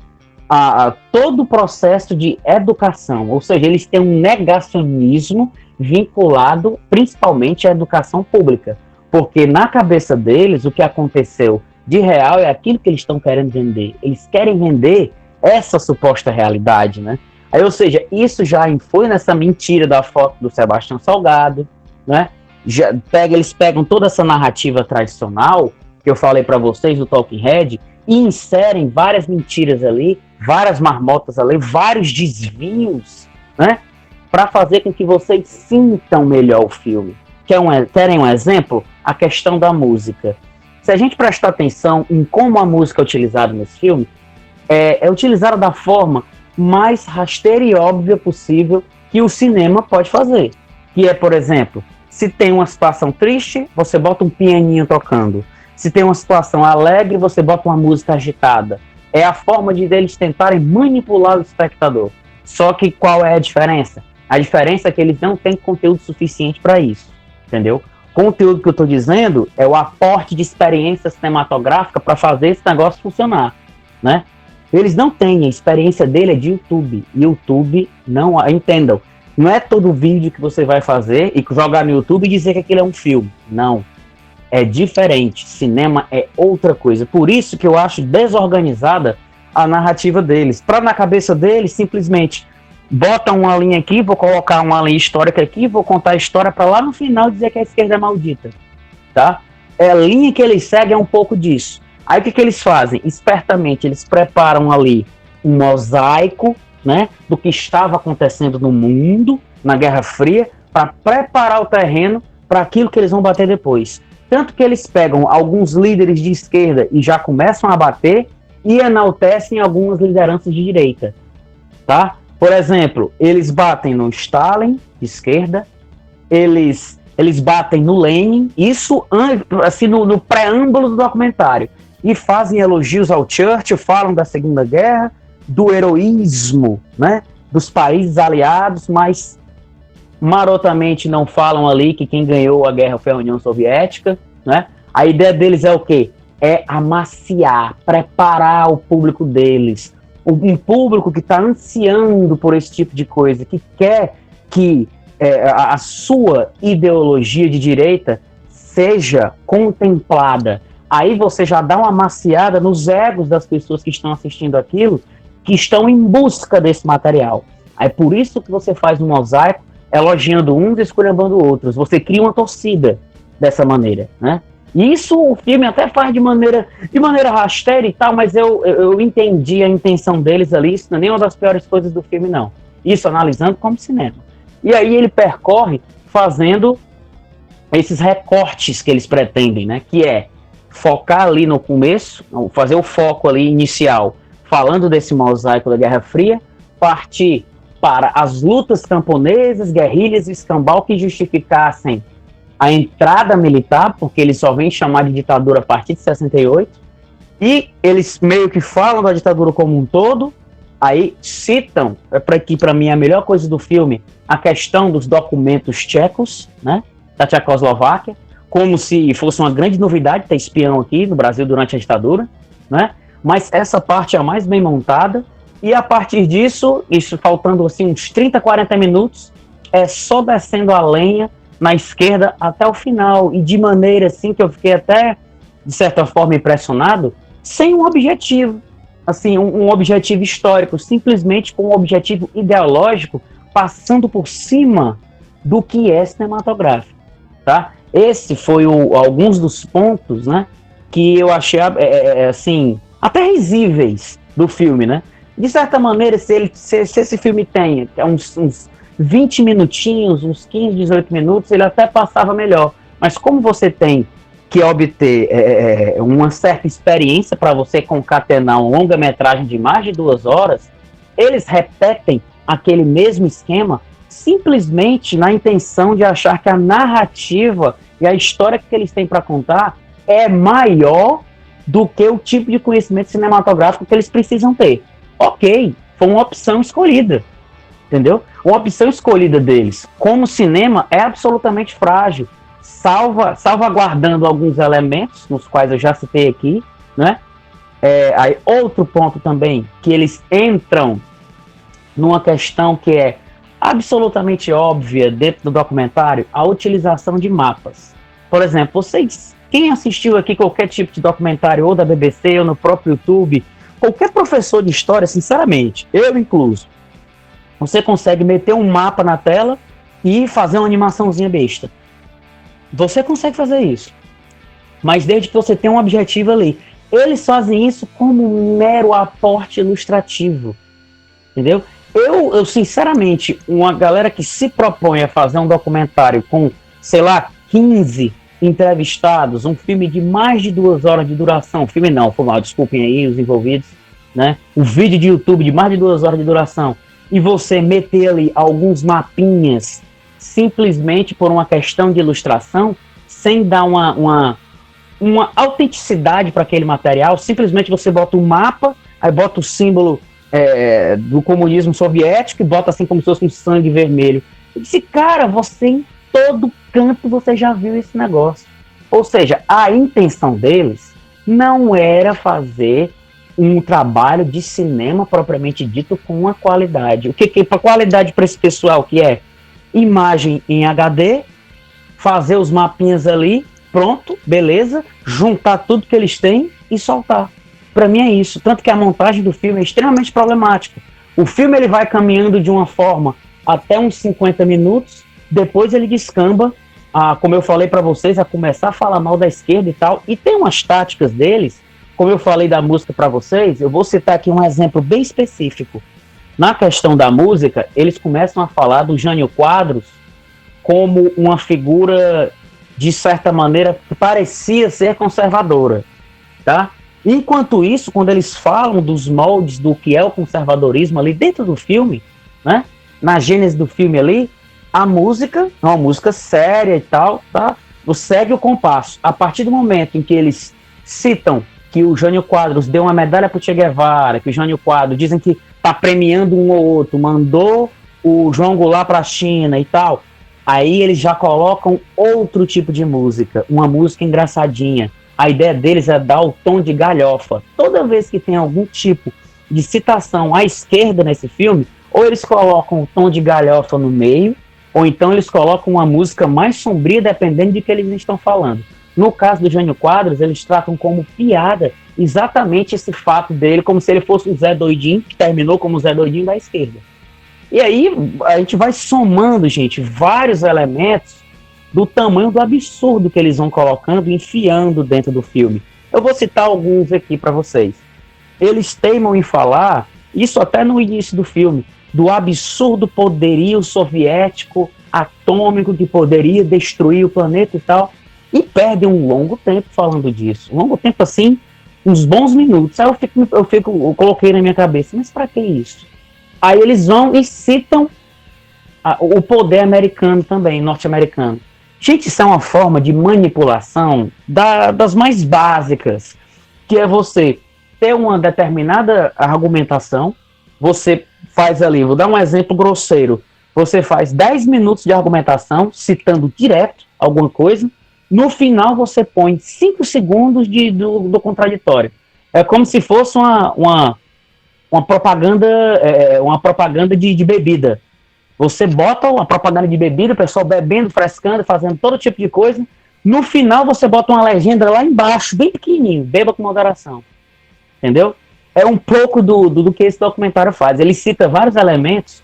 todo o processo de educação. Ou seja, eles têm um negacionismo vinculado principalmente à educação pública. Porque na cabeça deles, o que aconteceu de real é aquilo que eles estão querendo vender. Eles querem vender essa suposta realidade, né? Aí, ou seja, isso já foi nessa mentira da foto do Sebastião Salgado, né? Eles pegam toda essa narrativa tradicional, que eu falei para vocês, do Talking Head, e inserem várias mentiras ali, várias marmotas ali, vários desvios, né? Para fazer com que vocês sintam melhor o filme. Querem um exemplo? A questão da música. Se a gente prestar atenção em como a música é utilizada nesse filme, é utilizada da forma mais rasteira e óbvia possível que o cinema pode fazer. Que é, por exemplo, se tem uma situação triste, você bota um pianinho tocando. Se tem uma situação alegre, você bota uma música agitada. É a forma deles tentarem manipular o espectador. Só que qual é a diferença? A diferença é que eles não têm conteúdo suficiente para isso. Entendeu? O conteúdo que eu estou dizendo é o aporte de experiência cinematográfica para fazer esse negócio funcionar, né? Eles não têm, a experiência dele é de YouTube. YouTube, não entendam, não é todo vídeo que você vai fazer e jogar no YouTube e dizer que aquilo é um filme. Não. É diferente. Cinema é outra coisa. Por isso que eu acho desorganizada a narrativa deles. Na cabeça deles, simplesmente bota uma linha aqui, vou colocar uma linha histórica aqui, vou contar a história para lá no final dizer que a esquerda é maldita, tá? A linha que eles seguem é um pouco disso. Aí o que eles fazem? Espertamente, eles preparam ali um mosaico, né, do que estava acontecendo no mundo, na Guerra Fria, para preparar o terreno para aquilo que eles vão bater depois. Tanto que eles pegam alguns líderes de esquerda e já começam a bater e enaltecem algumas lideranças de direita, tá? Por exemplo, eles batem no Stalin, de esquerda, eles batem no Lenin, isso assim, no preâmbulo do documentário, e fazem elogios ao Churchill, falam da Segunda Guerra, do heroísmo, né, dos países aliados, mas marotamente não falam ali que quem ganhou a guerra foi a União Soviética, né? A ideia deles é o quê? É amaciar, preparar o público deles, um público que está ansiando por esse tipo de coisa, que quer que a sua ideologia de direita seja contemplada. Aí você já dá uma amaciada nos egos das pessoas que estão assistindo aquilo, que estão em busca desse material. Aí por isso que você faz um mosaico, elogiando uns e esculhambando outros. Você cria uma torcida dessa maneira, né? E isso o filme até faz de maneira rasteira e tal, mas eu entendi a intenção deles ali. Isso não é nenhuma das piores coisas do filme, não. Isso analisando como cinema. E aí ele percorre fazendo esses recortes que eles pretendem, né? Que é focar ali no começo, fazer o foco ali inicial, falando desse mosaico da Guerra Fria, partir para as lutas camponesas, guerrilhas e escambau que justificassem a entrada militar, porque eles só vêm chamar de ditadura a partir de 68, e eles meio que falam da ditadura como um todo, aí citam, que para mim é a melhor coisa do filme, a questão dos documentos tchecos, né, da Tchecoslováquia, como se fosse uma grande novidade ter espião aqui no Brasil durante a ditadura, né, mas essa parte é a mais bem montada, e a partir disso, isso faltando assim uns 30, 40 minutos, é só descendo a lenha na esquerda até o final, e de maneira assim que eu fiquei até, de certa forma, impressionado, sem um objetivo, assim, um objetivo histórico, simplesmente com um objetivo ideológico, passando por cima do que é cinematográfico, tá? Esse foi alguns dos pontos, né, que eu achei, assim, até risíveis do filme, né? De certa maneira, se esse filme tem uns 20 minutinhos, uns 15, 18 minutos, ele até passava melhor. Mas como você tem que obter uma certa experiência para você concatenar uma longa-metragem de mais de 2 horas, eles repetem aquele mesmo esquema simplesmente na intenção de achar que a narrativa e a história que eles têm para contar é maior do que o tipo de conhecimento cinematográfico que eles precisam ter. Ok, foi uma opção escolhida, entendeu? Uma opção escolhida deles. Como cinema é absolutamente frágil, salvaguardando alguns elementos, nos quais eu já citei aqui, né? Aí outro ponto também, que eles entram numa questão que é absolutamente óbvia dentro do documentário, a utilização de mapas. Por exemplo, quem assistiu aqui qualquer tipo de documentário, ou da BBC, ou no próprio YouTube, qualquer professor de história, sinceramente, eu incluso, você consegue meter um mapa na tela e fazer uma animaçãozinha besta. Você consegue fazer isso. Mas desde que você tenha um objetivo ali. Eles fazem isso como um mero aporte ilustrativo. Entendeu? Eu sinceramente, uma galera que se propõe a fazer um documentário com, sei lá, 15 entrevistados, um filme de mais de 2 horas de duração, filme não, foi mal, desculpem aí os envolvidos, né? Um vídeo de YouTube de mais de 2 horas de duração, e você meter ali alguns mapinhas simplesmente por uma questão de ilustração, sem dar uma autenticidade para aquele material, simplesmente você bota um mapa, aí bota o símbolo do comunismo soviético e bota assim como se fosse um sangue vermelho. Eu disse, cara, você em todo canto você já viu esse negócio. Ou seja, a intenção deles não era fazer um trabalho de cinema propriamente dito com uma qualidade. O que para qualidade para esse pessoal que é imagem em HD, fazer os mapinhas ali, pronto, beleza, juntar tudo que eles têm e soltar. Para mim é isso, tanto que a montagem do filme é extremamente problemática. O filme ele vai caminhando de uma forma até uns 50 minutos, depois ele descamba, como eu falei para vocês, a começar a falar mal da esquerda e tal, e tem umas táticas deles, como eu falei da música para vocês, eu vou citar aqui um exemplo bem específico. Na questão da música, eles começam a falar do Jânio Quadros como uma figura, de certa maneira, que parecia ser conservadora, tá? Enquanto isso, quando eles falam dos moldes do que é o conservadorismo ali dentro do filme, né? Na gênese do filme ali, a música é uma música séria e tal, tá? Segue o compasso. A partir do momento em que eles citam que o Jânio Quadros deu uma medalha para o Che Guevara, que o Jânio Quadros dizem que está premiando um ou outro, mandou o João Goulart para a China e tal, aí eles já colocam outro tipo de música, uma música engraçadinha. A ideia deles é dar o tom de galhofa. Toda vez que tem algum tipo de citação à esquerda nesse filme, ou eles colocam o tom de galhofa no meio, ou então eles colocam uma música mais sombria, dependendo de que eles estão falando. No caso do Jânio Quadros, eles tratam como piada exatamente esse fato dele, como se ele fosse o Zé Doidinho, que terminou como o Zé Doidinho da esquerda. E aí a gente vai somando, gente, vários elementos do tamanho do absurdo que eles vão colocando e enfiando dentro do filme. Eu vou citar alguns aqui para vocês. Eles teimam em falar, isso até no início do filme, do absurdo poderio soviético atômico que poderia destruir o planeta e tal. E perdem um longo tempo falando disso. Um longo tempo, assim, uns bons minutos. Aí eu coloquei na minha cabeça, mas pra que isso? Aí eles vão e citam o poder americano também, norte-americano. Gente, isso é uma forma de manipulação das mais básicas, que é você ter uma determinada argumentação, você faz ali, vou dar um exemplo grosseiro, você faz 10 minutos de argumentação, citando direto alguma coisa, no final você põe 5 segundos do contraditório. É como se fosse uma propaganda de bebida. Você bota uma propaganda de bebida, o pessoal bebendo, frescando, fazendo todo tipo de coisa. No final você bota uma legenda lá embaixo, bem pequenininho, beba com moderação. Entendeu? É um pouco do que esse documentário faz. Ele cita vários elementos,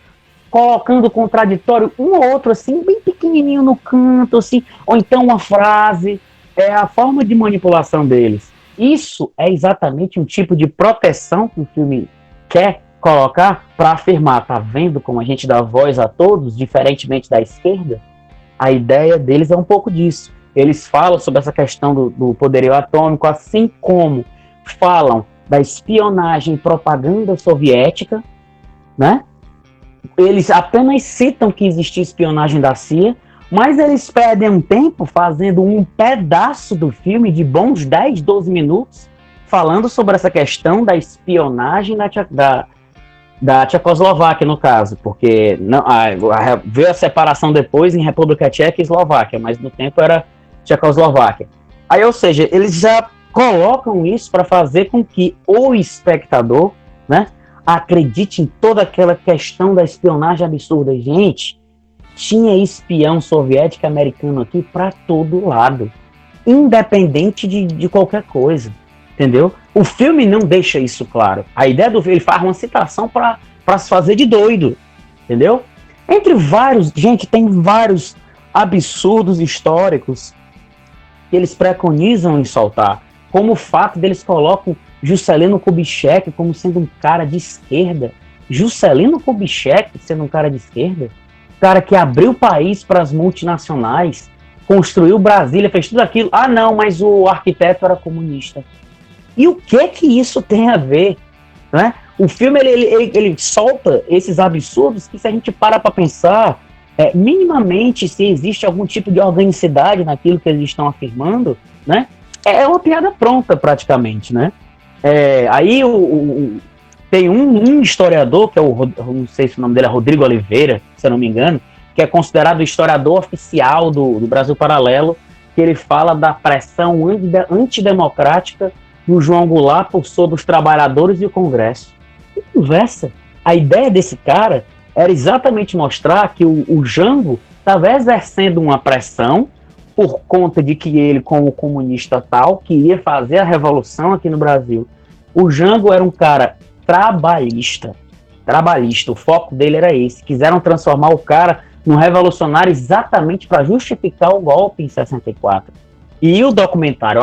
colocando o contraditório um ou outro, assim, bem pequenininho no canto, assim, ou então uma frase. É a forma de manipulação deles. Isso é exatamente um tipo de proteção que o filme quer colocar para afirmar, tá vendo como a gente dá voz a todos, diferentemente da esquerda? A ideia deles é um pouco disso. Eles falam sobre essa questão do poderio atômico, assim como falam da espionagem e propaganda soviética, né? Eles apenas citam que existia espionagem da CIA, mas eles perdem um tempo fazendo um pedaço do filme de bons 10, 12 minutos falando sobre essa questão da espionagem da Tchecoslováquia, no caso, porque veio a separação depois em República Tcheca e Eslováquia, mas no tempo era Tchecoslováquia. Aí, ou seja, eles já colocam isso para fazer com que o espectador, né, acredite em toda aquela questão da espionagem absurda. Gente, tinha espião soviético e americano aqui para todo lado, independente de qualquer coisa, entendeu? O filme não deixa isso claro. A ideia do filme, ele faz uma citação para se fazer de doido, entendeu? Entre vários, gente, tem vários absurdos históricos que eles preconizam em soltar, como o fato deles colocam Juscelino Kubitschek como sendo um cara de esquerda. Juscelino Kubitschek sendo um cara de esquerda? Cara que abriu o país para as multinacionais, construiu Brasília, fez tudo aquilo. Ah, não, mas o arquiteto era comunista. E o que isso tem a ver? Né? O filme ele solta esses absurdos que, se a gente para pensar minimamente se existe algum tipo de organicidade naquilo que eles estão afirmando, né? É uma piada pronta praticamente, né? Aí tem um historiador, que é não sei se o nome dele é Rodrigo Oliveira, se eu não me engano, que é considerado o historiador oficial do Brasil Paralelo, que ele fala da pressão antidemocrática do João Goulart sobre os trabalhadores e o Congresso. Que conversa! A ideia desse cara era exatamente mostrar que o Jango estava exercendo uma pressão por conta de que ele, como comunista tal, queria fazer a revolução aqui no Brasil. O Jango era um cara trabalhista, o foco dele era esse. Quiseram transformar o cara num revolucionário exatamente para justificar o golpe em 64. E o documentário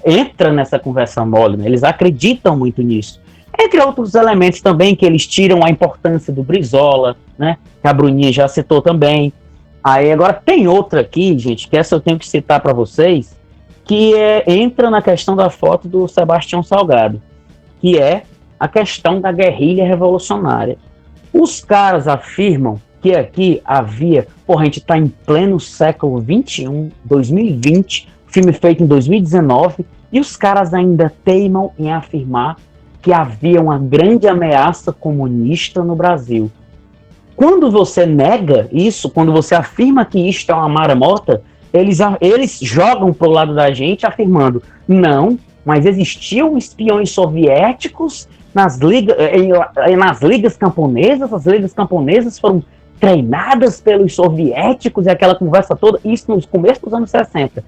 entra nessa conversa mole, né? Eles acreditam muito nisso. Entre outros elementos também, que eles tiram a importância do Brizola, né? Que a Bruninha já citou também. Aí agora tem outra aqui, gente, que essa eu tenho que citar para vocês, que entra na questão da foto do Sebastião Salgado, que é a questão da guerrilha revolucionária. Os caras afirmam que aqui havia, a gente está em pleno século XXI, 2020, filme feito em 2019, e os caras ainda teimam em afirmar que havia uma grande ameaça comunista no Brasil. Quando você nega isso, quando você afirma que isto é uma marmota, eles jogam pro lado da gente afirmando, não, mas existiam espiões soviéticos nas ligas camponesas, as ligas camponesas foram treinadas pelos soviéticos e aquela conversa toda, isso nos começos dos anos 60.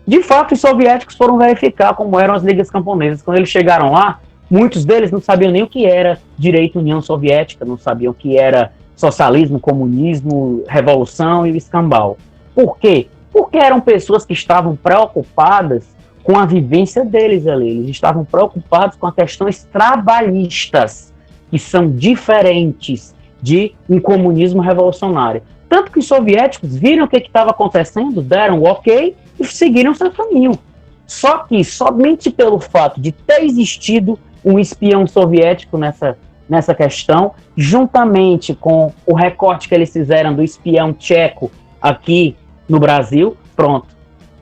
De fato, os soviéticos foram verificar como eram as ligas camponesas. Quando eles chegaram lá, muitos deles não sabiam nem o que era direito União Soviética, não sabiam o que era socialismo, comunismo, revolução e o escambau. Por quê? Porque eram pessoas que estavam preocupadas com a vivência deles ali. Eles estavam preocupados com as questões trabalhistas, que são diferentes de um comunismo revolucionário. Tanto que os soviéticos viram o que estava acontecendo, deram o ok e seguiram seu caminho. Só que somente pelo fato de ter existido um espião soviético nessa questão, juntamente com o recorte que eles fizeram do espião tcheco aqui no Brasil, pronto.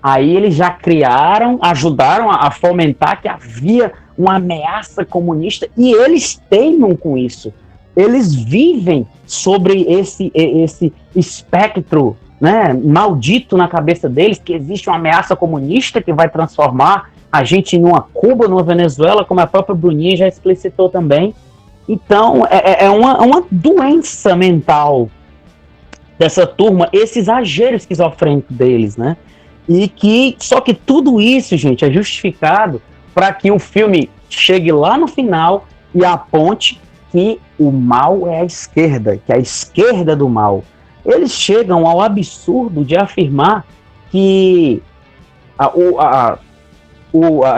Aí eles já ajudaram a fomentar que havia uma ameaça comunista, e eles teimam com isso. Eles vivem sobre esse espectro, né, maldito na cabeça deles, que existe uma ameaça comunista que vai transformar a gente numa Cuba, numa Venezuela, como a própria Bruninha já explicitou também. Então, é uma doença mental dessa turma, esse exagero esquizofrênico deles, né? Só que tudo isso, gente, é justificado para que o filme chegue lá no final e aponte que o mal é a esquerda, que é a esquerda do mal. Eles chegam ao absurdo de afirmar que a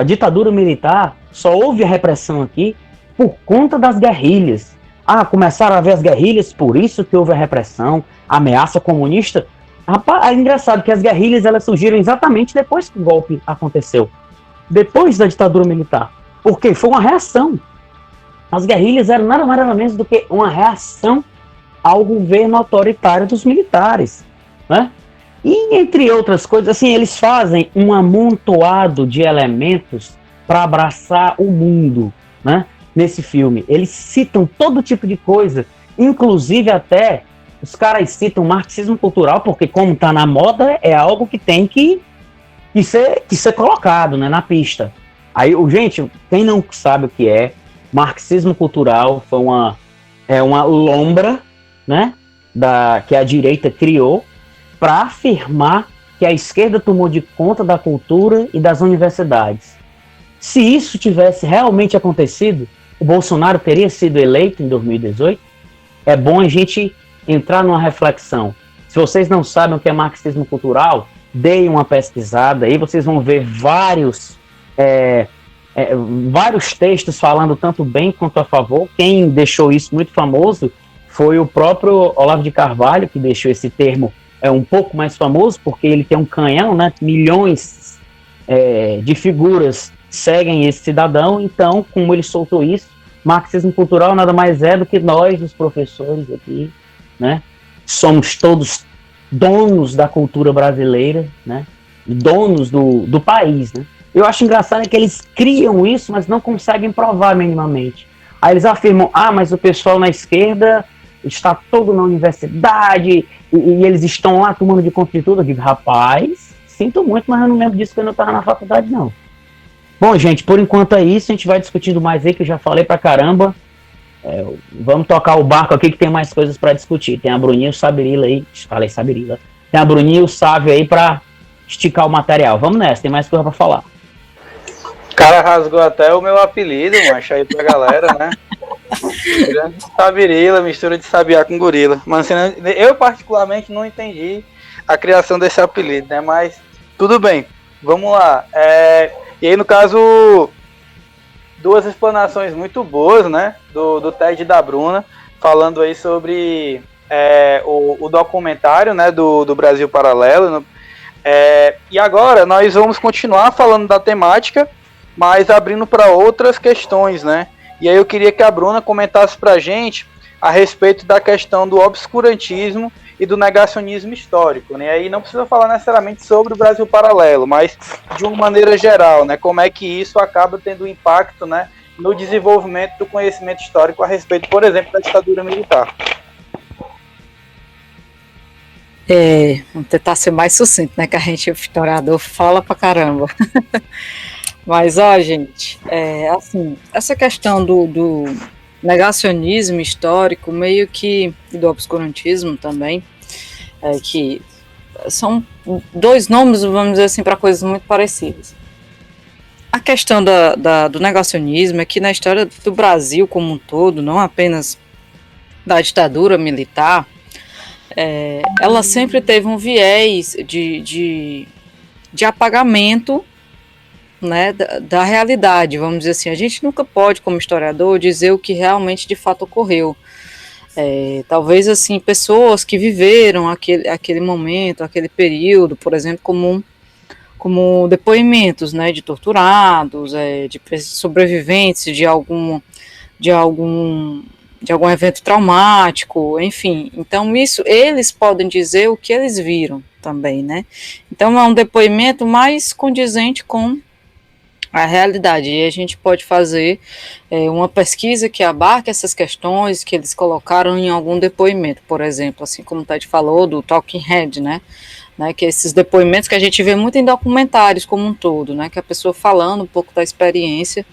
ditadura militar só houve a repressão aqui por conta das guerrilhas. Começaram a haver as guerrilhas, por isso que houve a repressão, a ameaça comunista. Rapaz, é engraçado que as guerrilhas elas surgiram exatamente depois que o golpe aconteceu. Depois da ditadura militar. Porque foi uma reação. As guerrilhas eram nada mais nada menos do que uma reação ao governo autoritário dos militares, né? E, entre outras coisas, assim, eles fazem um amontoado de elementos para abraçar o mundo, né? Nesse filme. Eles citam todo tipo de coisa, inclusive até os caras citam marxismo cultural, porque como está na moda, é algo que tem que ser colocado, né, na pista. Aí, gente, quem não sabe o que é, marxismo cultural é uma lombra, né, que a direita criou para afirmar que a esquerda tomou de conta da cultura e das universidades. Se isso tivesse realmente acontecido, o Bolsonaro teria sido eleito em 2018? É bom a gente entrar numa reflexão. Se vocês não sabem o que é marxismo cultural, deem uma pesquisada, aí vocês vão ver vários textos falando tanto bem quanto a favor. Quem deixou isso muito famoso foi o próprio Olavo de Carvalho, que deixou esse termo um pouco mais famoso, porque ele tem um canhão, né? Milhões de figuras seguem esse cidadão. Então, como ele soltou isso, marxismo cultural nada mais é do que nós, os professores aqui, né? Somos todos donos da cultura brasileira, né? Donos do país, né? Eu acho engraçado que eles criam isso, mas não conseguem provar minimamente. Aí eles afirmam, mas o pessoal na esquerda está todo na universidade e eles estão lá tomando de conta de tudo. Eu digo, rapaz, sinto muito, mas eu não lembro disso quando eu estava na faculdade, não. Bom, gente, por enquanto é isso. A gente vai discutindo mais aí, que eu já falei pra caramba. Vamos tocar o barco aqui, que tem mais coisas para discutir. Tem a Bruninha e o Sabirila aí. Falei Sabirila. Tem a Bruninha e o Sávio aí para esticar o material. Vamos nessa, tem mais coisa para falar. O cara rasgou até o meu apelido, macho, aí pra galera, né? Sabirila, mistura de sabiá com gorila. Mas assim, eu particularmente não entendi a criação desse apelido, né? Mas tudo bem, vamos lá. E aí, no caso, duas explanações muito boas, né? Do Ted e da Bruna, falando aí sobre o documentário, né? Do Brasil Paralelo. E agora nós vamos continuar falando da temática, mas abrindo para outras questões, né? E aí eu queria que a Bruna comentasse para a gente a respeito da questão do obscurantismo e do negacionismo histórico, né? E aí não precisa falar necessariamente sobre o Brasil Paralelo, mas de uma maneira geral, né? Como é que isso acaba tendo impacto, né, no desenvolvimento do conhecimento histórico a respeito, por exemplo, da ditadura militar. Vamos tentar ser mais sucinto, né? Que a gente, o historiador, fala pra caramba. Mas, gente, assim, essa questão do negacionismo histórico, meio que do obscurantismo também, que são dois nomes, vamos dizer assim, para coisas muito parecidas. A questão do negacionismo é que na história do Brasil como um todo, não apenas da ditadura militar, ela sempre teve um viés de apagamento, né, da realidade, vamos dizer assim. A gente nunca pode, como historiador, dizer o que realmente de fato ocorreu. Talvez assim, pessoas que viveram aquele momento, aquele período, por exemplo, como como depoimentos, né, de torturados, de sobreviventes de algum evento traumático, enfim. Então, isso, eles podem dizer o que eles viram também, né? Então, é um depoimento mais condizente com a realidade, e a gente pode fazer uma pesquisa que abarque essas questões que eles colocaram em algum depoimento, por exemplo, assim como o Ted falou, do Talking Head, né, que esses depoimentos que a gente vê muito em documentários como um todo, né, que a pessoa falando um pouco da experiência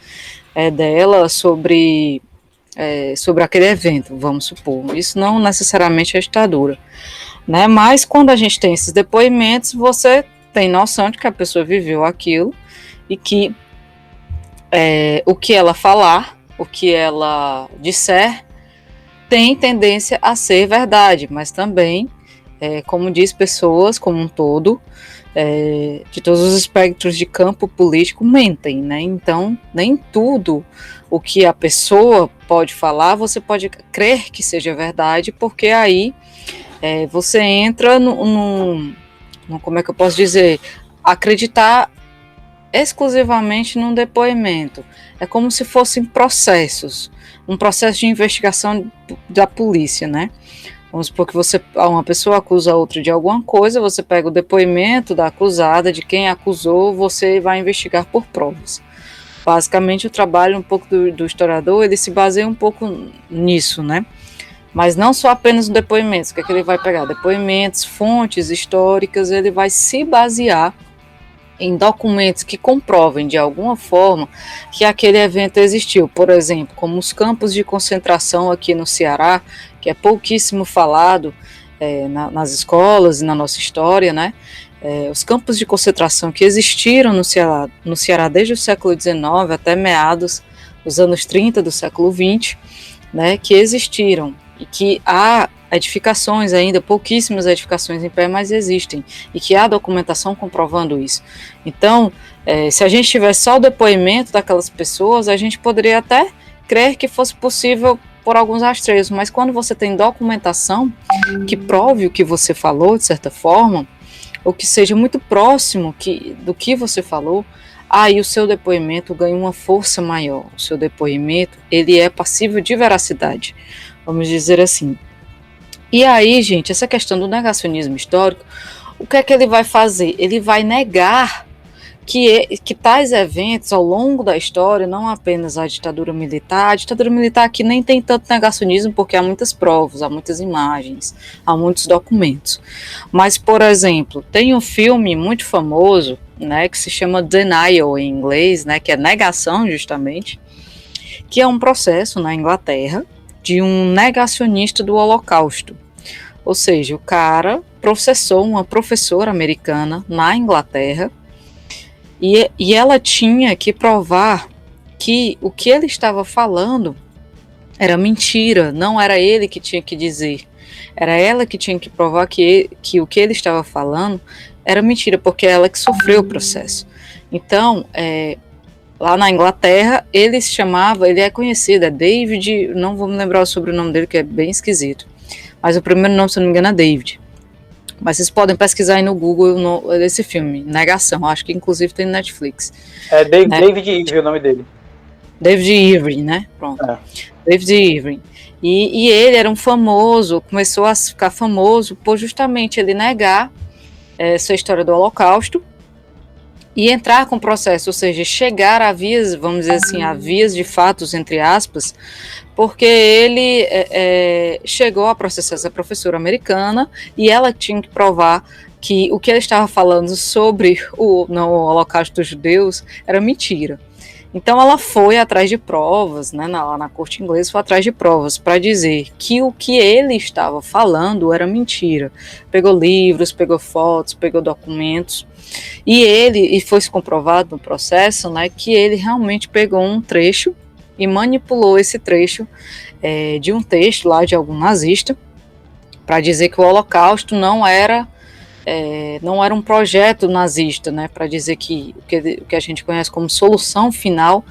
dela sobre aquele evento, vamos supor. Isso não necessariamente é ditadura, né, mas quando a gente tem esses depoimentos, você tem noção de que a pessoa viveu aquilo e que o que ela falar, o que ela disser, tem tendência a ser verdade, mas também, como diz, pessoas como um todo, de todos os espectros de campo político mentem, né? Então, nem tudo o que a pessoa pode falar, você pode crer que seja verdade, porque aí você entra no como é que eu posso dizer, acreditar exclusivamente num depoimento. É como se fossem processos, um processo de investigação da polícia, né? Vamos supor que uma pessoa acusa a outra de alguma coisa, você pega o depoimento da acusada, de quem acusou, você vai investigar por provas. Basicamente, o trabalho um pouco do historiador, ele se baseia um pouco nisso, né? Mas não só apenas no depoimentos, que ele vai pegar depoimentos, fontes históricas, ele vai se basear em documentos que comprovem de alguma forma que aquele evento existiu, por exemplo, como os campos de concentração aqui no Ceará, que é pouquíssimo falado nas escolas e na nossa história, né? Os campos de concentração que existiram no Ceará desde o século XIX até meados dos anos 30 do século XX, né, que existiram e que há edificações ainda, pouquíssimas edificações em pé, mas existem, e que há documentação comprovando isso. Então, se a gente tivesse só o depoimento daquelas pessoas, a gente poderia até crer que fosse possível por alguns rastreios, mas quando você tem documentação que prove o que você falou, de certa forma, ou que seja muito próximo do que você falou, aí o seu depoimento ganha uma força maior. O seu depoimento, ele é passível de veracidade, vamos dizer assim. E aí, gente, essa questão do negacionismo histórico, o que é que ele vai fazer? Ele vai negar que tais eventos ao longo da história, não apenas a ditadura militar aqui nem tem tanto negacionismo porque há muitas provas, há muitas imagens, há muitos documentos. Mas, por exemplo, tem um filme muito famoso, né, que se chama Denial em inglês, né, que é negação justamente, que é um processo na Inglaterra de um negacionista do Holocausto. Ou seja, o cara processou uma professora americana na Inglaterra e ela tinha que provar que o que ele estava falando era mentira, não era ele que tinha que dizer. Era ela que tinha que provar que o que ele estava falando era mentira, porque é ela que sofreu o processo. Então, lá na Inglaterra, ele é conhecido, é David, não vou me lembrar o sobrenome dele, que é bem esquisito, mas o primeiro nome, se não me engano, é David. Mas vocês podem pesquisar aí no Google esse filme, Negação, acho que inclusive tem no Netflix. David Ivey, o nome dele. David Ivey, né? Pronto. David Ivey. E ele era um famoso, começou a ficar famoso por justamente ele negar essa história do Holocausto e entrar com o processo, ou seja, chegar a vias, vamos dizer assim, a vias de fatos, entre aspas, porque ele chegou a processar essa professora americana e ela tinha que provar que o que ele estava falando sobre o Holocausto dos judeus era mentira. Então ela foi atrás de provas, né, lá na corte inglesa, foi atrás de provas para dizer que o que ele estava falando era mentira. Pegou livros, pegou fotos, pegou documentos, e foi comprovado no processo, né, que ele realmente pegou um trecho e manipulou esse trecho de um texto lá de algum nazista para dizer que o Holocausto não era um projeto nazista, né, para dizer que o que a gente conhece como solução final,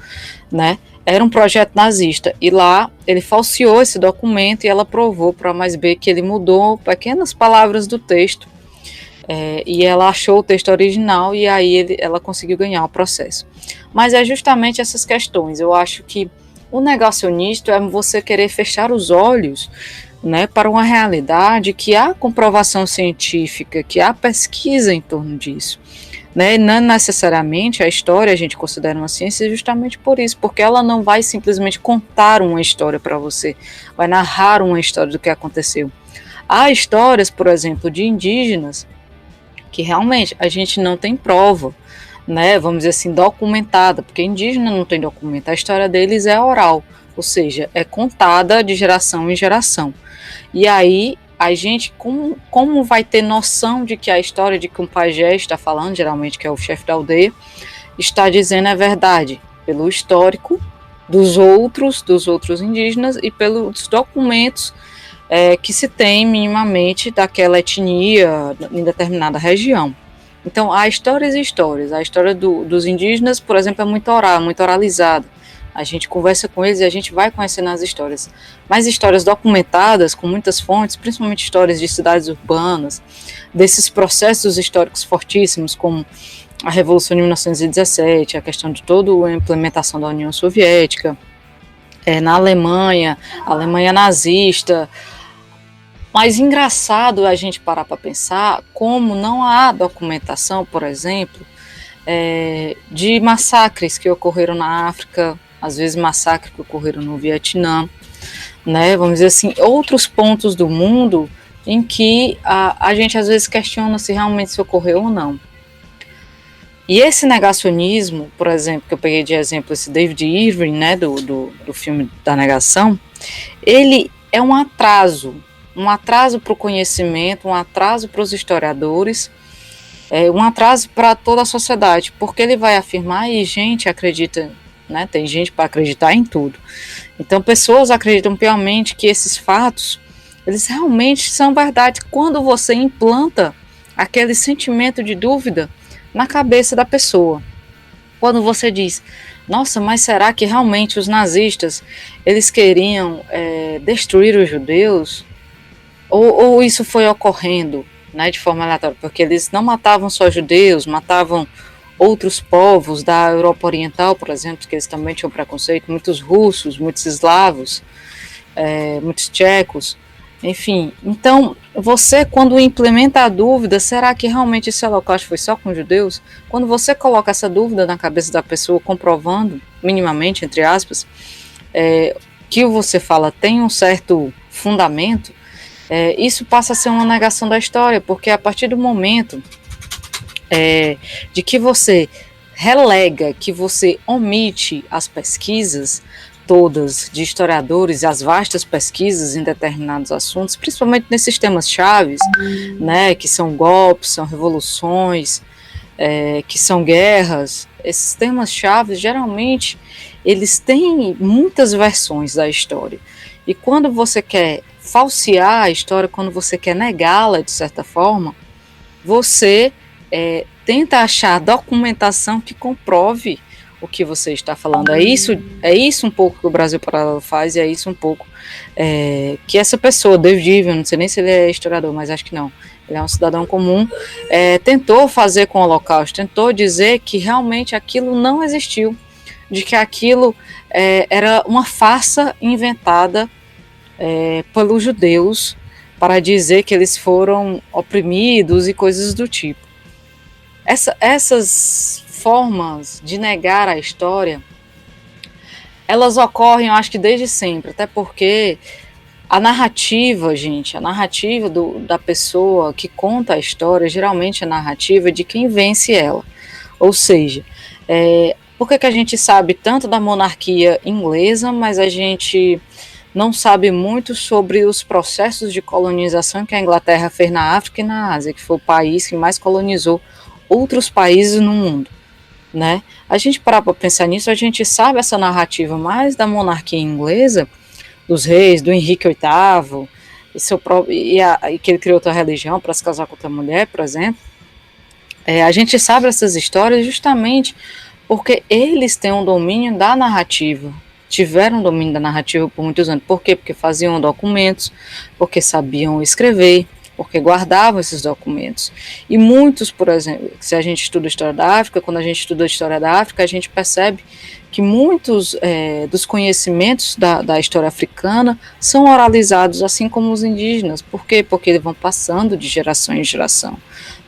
né, era um projeto nazista. E lá ele falseou esse documento e ela provou para A mais B que ele mudou pequenas palavras do texto e ela achou o texto original e aí ela conseguiu ganhar o processo. Mas é justamente essas questões. Eu acho que o negacionista é você querer fechar os olhos, né, para uma realidade que há comprovação científica, que há pesquisa em torno disso. Né? Não necessariamente a história a gente considera uma ciência justamente por isso, porque ela não vai simplesmente contar uma história para você, vai narrar uma história do que aconteceu. Há histórias, por exemplo, de indígenas que realmente a gente não tem prova, né, vamos dizer assim, documentada, porque indígena não tem documento, a história deles é oral, ou seja, é contada de geração em geração. E aí a gente, como vai ter noção de que a história de que um pajé está falando, geralmente que é o chefe da aldeia, está dizendo é verdade? Pelo histórico dos outros indígenas e pelos documentos que se tem minimamente daquela etnia em determinada região. Então, há histórias e histórias. A história dos indígenas, por exemplo, é muito oral, muito oralizada. A gente conversa com eles e a gente vai conhecendo as histórias. Mas histórias documentadas, com muitas fontes, principalmente histórias de cidades urbanas, desses processos históricos fortíssimos, como a Revolução de 1917, a questão de toda a implementação da União Soviética, na Alemanha, a Alemanha nazista. Mas engraçado a gente parar para pensar como não há documentação, por exemplo, de massacres que ocorreram na África, às vezes massacres que ocorreram no Vietnã, né? Vamos dizer assim, outros pontos do mundo em que a gente às vezes questiona se realmente isso ocorreu ou não. E esse negacionismo, por exemplo, que eu peguei de exemplo esse David Irving, né, do filme da negação, ele é um atraso para o conhecimento, um atraso para os historiadores, um atraso para toda a sociedade, porque ele vai afirmar, e gente acredita, né, tem gente para acreditar em tudo. Então, pessoas acreditam piamente que esses fatos, eles realmente são verdade quando você implanta aquele sentimento de dúvida na cabeça da pessoa. Quando você diz, nossa, mas será que realmente os nazistas, eles queriam destruir os judeus? Ou isso foi ocorrendo, né, de forma aleatória? Porque eles não matavam só judeus, matavam outros povos da Europa Oriental, por exemplo, que eles também tinham preconceito, muitos russos, muitos eslavos, muitos tchecos, enfim. Então, você, quando implementa a dúvida, será que realmente esse holocausto foi só com judeus? Quando você coloca essa dúvida na cabeça da pessoa, comprovando, minimamente, entre aspas, que você fala tem um certo fundamento, isso passa a ser uma negação da história, porque a partir do momento de que você relega, que você omite as pesquisas todas de historiadores, as vastas pesquisas em determinados assuntos, principalmente nesses temas chaves, né, que são golpes, são revoluções, que são guerras, esses temas chaves, geralmente, eles têm muitas versões da história. E quando você quer falsear a história, quando você quer negá-la, de certa forma, você tenta achar documentação que comprove o que você está falando. É isso um pouco que o Brasil Paralelo faz, e é isso um pouco que essa pessoa, David Irving, não sei nem se ele é historiador, mas acho que não, ele é um cidadão comum, tentou fazer com o Holocausto, tentou dizer que realmente aquilo não existiu, de que aquilo era uma farsa inventada pelos judeus para dizer que eles foram oprimidos e coisas do tipo. Essas formas de negar a história, elas ocorrem, eu acho que desde sempre, até porque a narrativa, gente, a narrativa da pessoa que conta a história, geralmente a narrativa de quem vence ela. Ou seja, por que a gente sabe tanto da monarquia inglesa, mas a gente não sabe muito sobre os processos de colonização que a Inglaterra fez na África e na Ásia, que foi o país que mais colonizou outros países no mundo, né? A gente parar para pensar nisso, a gente sabe essa narrativa mais da monarquia inglesa, dos reis, do Henrique VIII, e que ele criou outra religião para se casar com outra mulher, por exemplo. A gente sabe essas histórias justamente porque eles têm um domínio da narrativa, tiveram um domínio da narrativa por muitos anos. Por quê? Porque faziam documentos, porque sabiam escrever, porque guardavam esses documentos. E muitos, por exemplo, se a gente estuda a história da África, quando a gente estuda a história da África, a gente percebe que muitos dos conhecimentos da história africana são oralizados, assim como os indígenas. Por quê? Porque eles vão passando de geração em geração.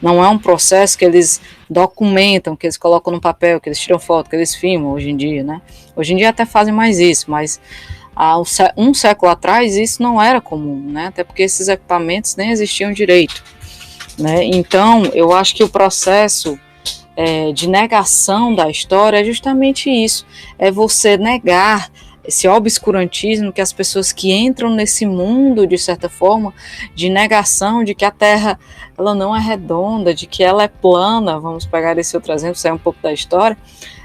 Não é um processo que eles documentam, que eles colocam no papel, que eles tiram foto, que eles filmam hoje em dia, né? Hoje em dia até fazem mais isso, mas há um século atrás isso não era comum, né? Até porque esses equipamentos nem existiam direito, né? Então, eu acho que o processo de negação da história é justamente isso, é você negar esse obscurantismo que as pessoas que entram nesse mundo, de certa forma, de negação de que a Terra ela não é redonda, de que ela é plana, vamos pegar esse outro exemplo, sair um pouco da história,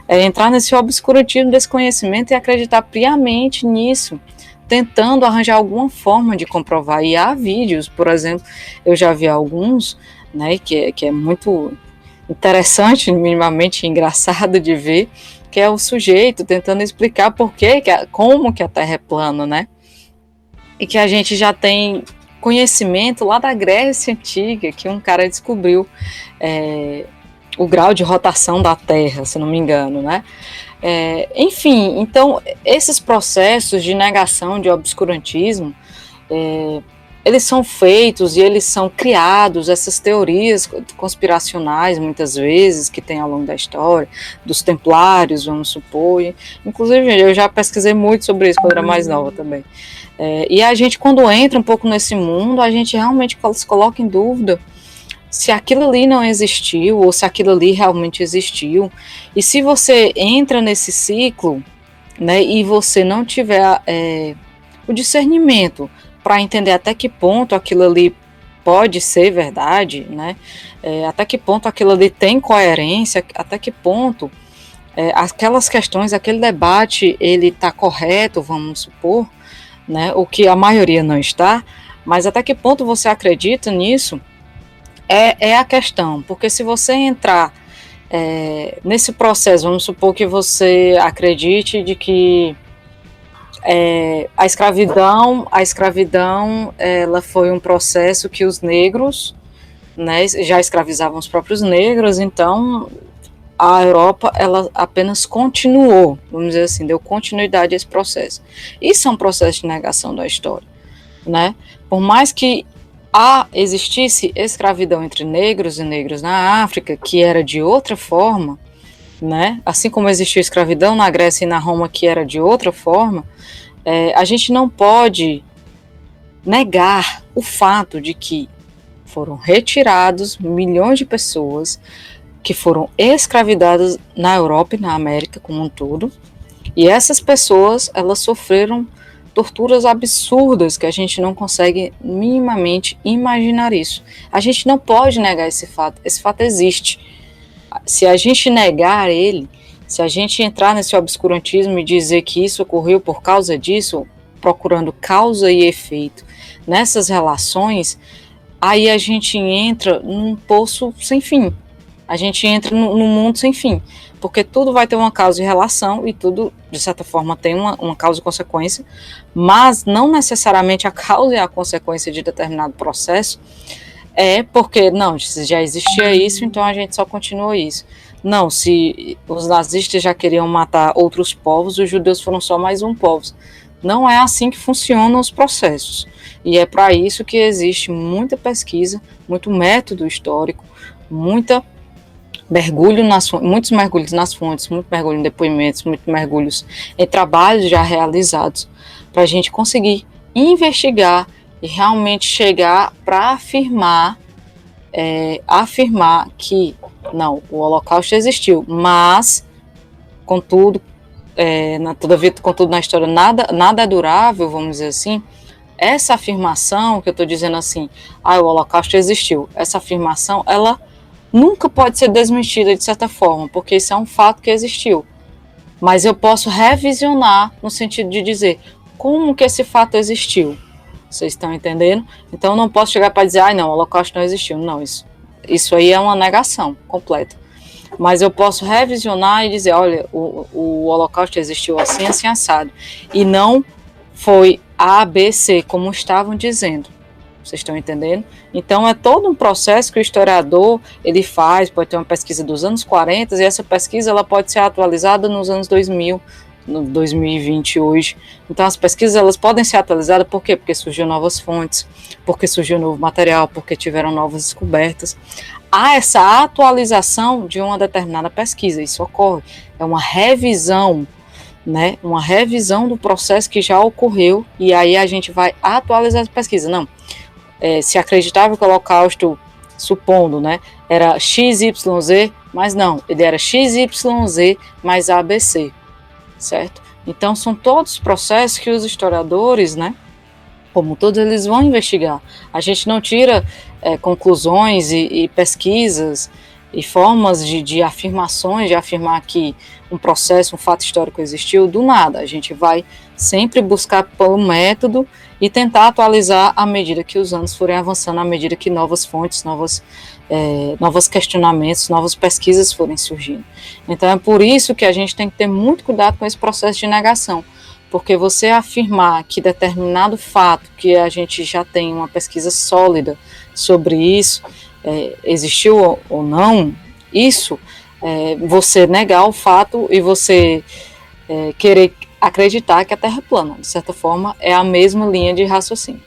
entrar nesse obscurantismo desse conhecimento e acreditar piamente nisso, tentando arranjar alguma forma de comprovar. E há vídeos, por exemplo, eu já vi alguns, né, que é muito interessante, minimamente engraçado de ver, que é o sujeito tentando explicar como que a Terra é plana, né? E que a gente já tem conhecimento lá da Grécia Antiga, que um cara descobriu o grau de rotação da Terra, se não me engano, né? Enfim, então, esses processos de negação, de obscurantismo, eles são feitos e eles são criados, essas teorias conspiracionais, muitas vezes, que tem ao longo da história, dos templários, vamos supor. Inclusive, eu já pesquisei muito sobre isso quando era mais nova também. E a gente, quando entra um pouco nesse mundo, a gente realmente se coloca em dúvida se aquilo ali não existiu, ou se aquilo ali realmente existiu. E se você entra nesse ciclo, né, e você não tiver o discernimento para entender até que ponto aquilo ali pode ser verdade, né? Até que ponto aquilo ali tem coerência, até que ponto aquelas questões, aquele debate, ele está correto, vamos supor, né? O que a maioria não está, mas até que ponto você acredita nisso é a questão, porque se você entrar nesse processo, vamos supor que você acredite de que a escravidão ela foi um processo que os negros, né, já escravizavam os próprios negros, então a Europa ela apenas continuou, vamos dizer assim, deu continuidade a esse processo. Isso é um processo de negação da história, né? Por mais que existisse escravidão entre negros e negros na África, que era de outra forma, né? Assim como existiu escravidão na Grécia e na Roma, que era de outra forma, a gente não pode negar o fato de que foram retirados milhões de pessoas que foram escravizadas na Europa e na América como um todo, e essas pessoas, elas sofreram torturas absurdas que a gente não consegue minimamente imaginar isso. A gente não pode negar esse fato existe. Se a gente negar ele, se a gente entrar nesse obscurantismo e dizer que isso ocorreu por causa disso, procurando causa e efeito nessas relações, aí a gente entra num poço sem fim. A gente entra num mundo sem fim, porque tudo vai ter uma causa e relação, e tudo, de certa forma, tem uma causa e consequência, mas não necessariamente a causa e a consequência de determinado processo porque, não, se já existia isso, então a gente só continua isso. Não, se os nazistas já queriam matar outros povos, os judeus foram só mais um povo. Não é assim que funcionam os processos. E é para isso que existe muita pesquisa, muito método histórico, muitos mergulhos nas fontes, muito mergulho em depoimentos, muitos mergulhos em trabalhos já realizados, para a gente conseguir investigar e realmente chegar para afirmar que não, o Holocausto existiu, mas contudo, contudo na história nada é durável, vamos dizer assim. Essa afirmação que eu estou dizendo assim, o Holocausto existiu, essa afirmação, ela nunca pode ser desmentida de certa forma, porque isso é um fato que existiu. Mas eu posso revisionar no sentido de dizer como que esse fato existiu. Vocês estão entendendo? Então eu não posso chegar para dizer, não, o Holocausto não existiu. Não, isso aí é uma negação completa. Mas eu posso revisionar e dizer, olha, o Holocausto existiu assim, assado. E não foi A, B, C, como estavam dizendo. Vocês estão entendendo? Então, é todo um processo que o historiador ele faz, pode ter uma pesquisa dos anos 40, e essa pesquisa ela pode ser atualizada nos anos 2000, no 2020 hoje. Então, as pesquisas elas podem ser atualizadas, por quê? Porque surgiu novas fontes, porque surgiu novo material, porque tiveram novas descobertas. Há essa atualização de uma determinada pesquisa, isso ocorre. É uma revisão, né? Uma revisão do processo que já ocorreu, e aí a gente vai atualizar a pesquisa. Não, se acreditava que o Holocausto, supondo, né, era XYZ, mas não, ele era XYZ mais ABC, certo? Então são todos processos que os historiadores, né, como todos, eles vão investigar. A gente não tira conclusões e pesquisas e formas de afirmações, de afirmar que um processo, um fato histórico existiu do nada. A gente vai sempre buscar pelo método e tentar atualizar à medida que os anos forem avançando, à medida que novas fontes, novos questionamentos, novas pesquisas forem surgindo. Então é por isso que a gente tem que ter muito cuidado com esse processo de negação, porque você afirmar que determinado fato, que a gente já tem uma pesquisa sólida sobre isso, existiu ou não, isso, você negar o fato e você querer acreditar que a Terra é plana, de certa forma, é a mesma linha de raciocínio.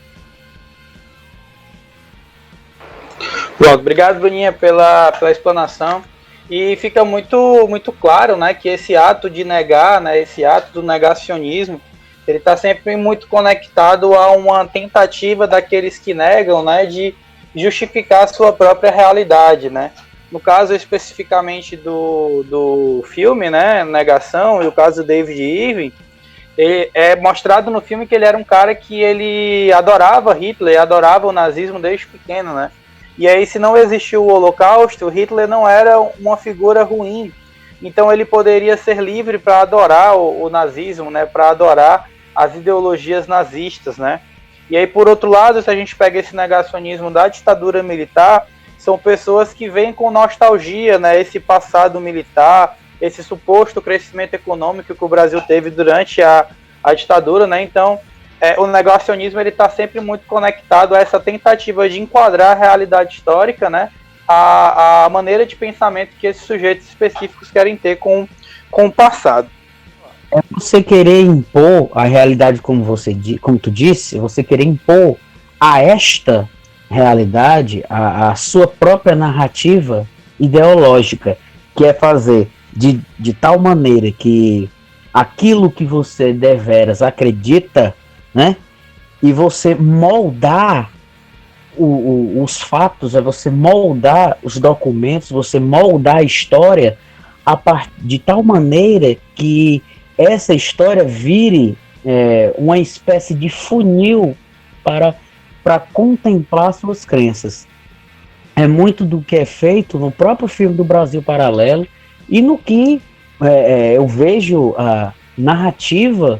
Pronto, obrigado, Bruninha, pela explanação. E fica muito claro, né, que esse ato de negar, né, esse ato do negacionismo, ele está sempre muito conectado a uma tentativa daqueles que negam, né, de justificar a sua própria realidade, né. No caso especificamente do filme, né, Negação, e o caso do David Irving, ele é mostrado no filme que ele era um cara que ele adorava Hitler, adorava o nazismo desde pequeno, né. E aí, se não existiu o Holocausto, Hitler não era uma figura ruim. Então ele poderia ser livre para adorar o nazismo, né, para adorar as ideologias nazistas, né. E aí, por outro lado, se a gente pega esse negacionismo da ditadura militar, são pessoas que veem com nostalgia, né, esse passado militar, esse suposto crescimento econômico que o Brasil teve durante a ditadura, né. Então, o negacionismo ele está sempre muito conectado a essa tentativa de enquadrar a realidade histórica, né, a maneira de pensamento que esses sujeitos específicos querem ter com o passado. É você querer impor a realidade, como tu disse, você querer impor a esta realidade a sua própria narrativa ideológica, que é fazer de tal maneira que aquilo que você deveras acredita, né? E você moldar os fatos, você moldar os documentos, você moldar a história de tal maneira que essa história vire uma espécie de funil para contemplar suas crenças. É muito do que é feito no próprio filme do Brasil Paralelo e no que eu vejo a narrativa,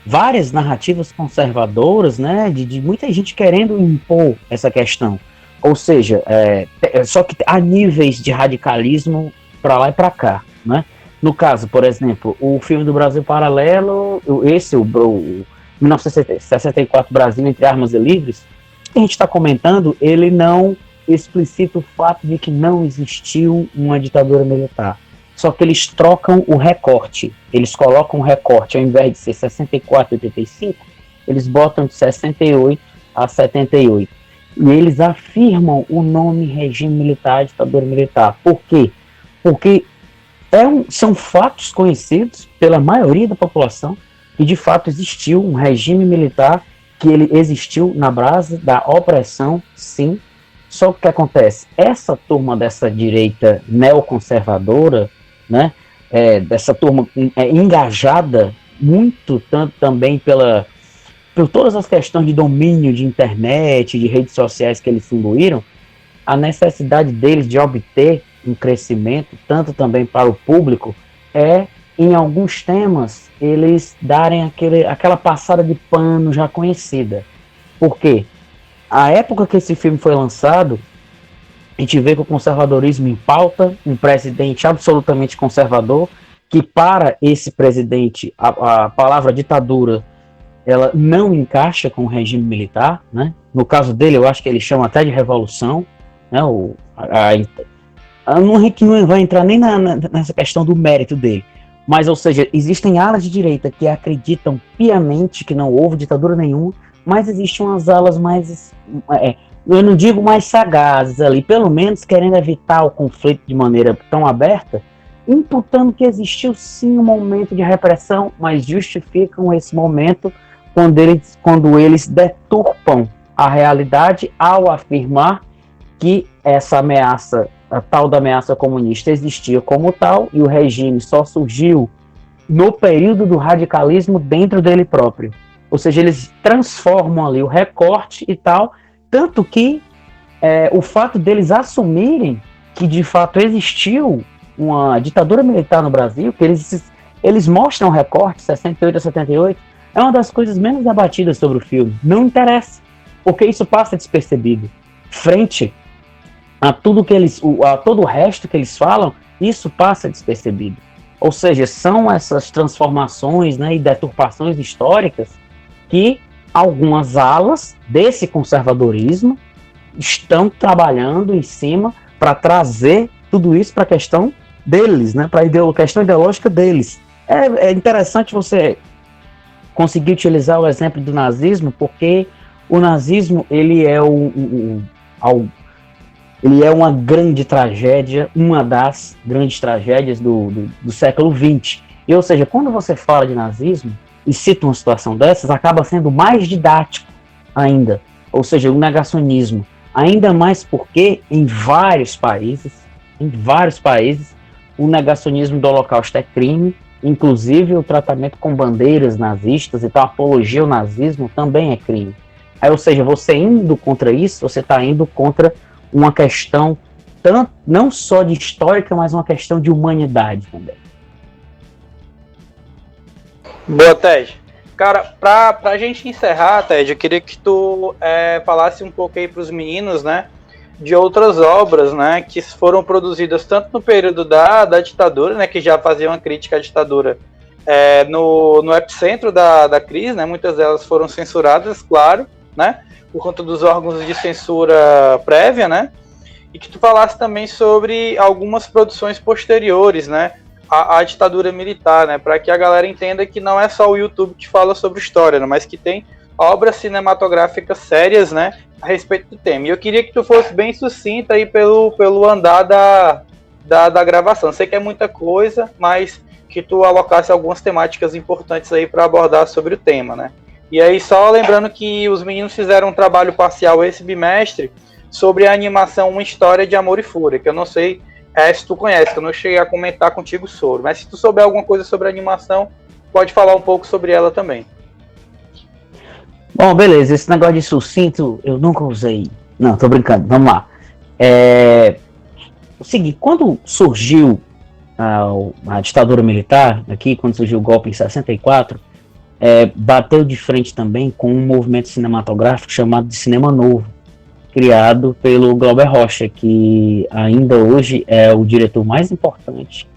várias narrativas conservadoras, né, de muita gente querendo impor essa questão. Ou seja, só que há níveis de radicalismo para lá e para cá, né? No caso, por exemplo, o filme do Brasil Paralelo, o 1964 Brasil entre Armas e Livres, que a gente está comentando, ele não explicita o fato de que não existiu uma ditadura militar. Só que eles trocam o recorte. Eles colocam o recorte, ao invés de ser 64 a 85, eles botam de 68 a 78. E eles afirmam o nome regime militar, ditadura militar. Por quê? Porque são fatos conhecidos pela maioria da população que de fato existiu um regime militar, que ele existiu na base da opressão, sim. Só que o que acontece? Essa turma dessa direita neoconservadora, né, dessa turma engajada muito tanto também por todas as questões de domínio de internet, de redes sociais que eles imbuíram, a necessidade deles de obter um crescimento, tanto também para o público, em alguns temas, eles darem aquela passada de pano já conhecida. Por quê? A época que esse filme foi lançado, a gente vê que o conservadorismo em pauta, um presidente absolutamente conservador, que para esse presidente a palavra ditadura ela não encaixa com o regime militar, né? No caso dele, eu acho que ele chama até de revolução, né? Não vai entrar nem nessa questão do mérito dele, mas, ou seja, existem alas de direita que acreditam piamente que não houve ditadura nenhuma, mas existem umas alas mais, eu não digo mais sagazes ali, pelo menos querendo evitar o conflito de maneira tão aberta, imputando que existiu sim um momento de repressão, mas justificam esse momento quando eles deturpam a realidade ao afirmar que essa ameaça, a tal da ameaça comunista, existia como tal e o regime só surgiu no período do radicalismo dentro dele próprio. Ou seja, eles transformam ali o recorte e tal, tanto que o fato deles assumirem que de fato existiu uma ditadura militar no Brasil, que eles mostram o recorte 68 a 78, é uma das coisas menos abatidas sobre o filme. Não interessa, porque isso passa despercebido. Frente a tudo que a todo o resto que eles falam, isso passa despercebido. Ou seja, são essas transformações, né, e deturpações históricas que algumas alas desse conservadorismo estão trabalhando em cima para trazer tudo isso para a questão deles, né, para a questão ideológica deles. É interessante você conseguir utilizar o exemplo do nazismo, porque o nazismo ele é uma grande tragédia, uma das grandes tragédias do século XX. E, ou seja, quando você fala de nazismo e cita uma situação dessas, acaba sendo mais didático ainda. Ou seja, o negacionismo. Ainda mais porque em vários países, o negacionismo do Holocausto é crime, inclusive o tratamento com bandeiras nazistas, então a apologia ao nazismo também é crime. Aí, ou seja, você indo contra isso, você está indo contra uma questão não só de histórica, mas uma questão de humanidade também. Boa, Ted. Cara, pra gente encerrar, Ted, eu queria que tu falasse um pouco aí pros meninos, né, de outras obras, né, que foram produzidas tanto no período da ditadura, né, que já faziam uma crítica à ditadura no epicentro da crise, né, muitas delas foram censuradas, claro, né, por conta dos órgãos de censura prévia, né, e que tu falasse também sobre algumas produções posteriores, né, à ditadura militar, né, para que a galera entenda que não é só o YouTube que fala sobre história, né, mas que tem obras cinematográficas sérias, né, a respeito do tema. E eu queria que tu fosse bem sucinta aí pelo andar da gravação. Sei que é muita coisa, mas que tu alocasse algumas temáticas importantes aí para abordar sobre o tema, né. E aí, só lembrando que os meninos fizeram um trabalho parcial esse bimestre sobre a animação Uma História de Amor e Fúria, que eu não sei se tu conhece, que eu não cheguei a comentar contigo sobre, mas se tu souber alguma coisa sobre a animação, pode falar um pouco sobre ela também. Bom, beleza, esse negócio de sucinto eu nunca usei. Não, tô brincando, vamos lá. O seguinte, quando surgiu a ditadura militar, aqui, quando surgiu o golpe em 64, bateu de frente também com um movimento cinematográfico chamado de Cinema Novo, criado pelo Glauber Rocha, que ainda hoje é o diretor mais importante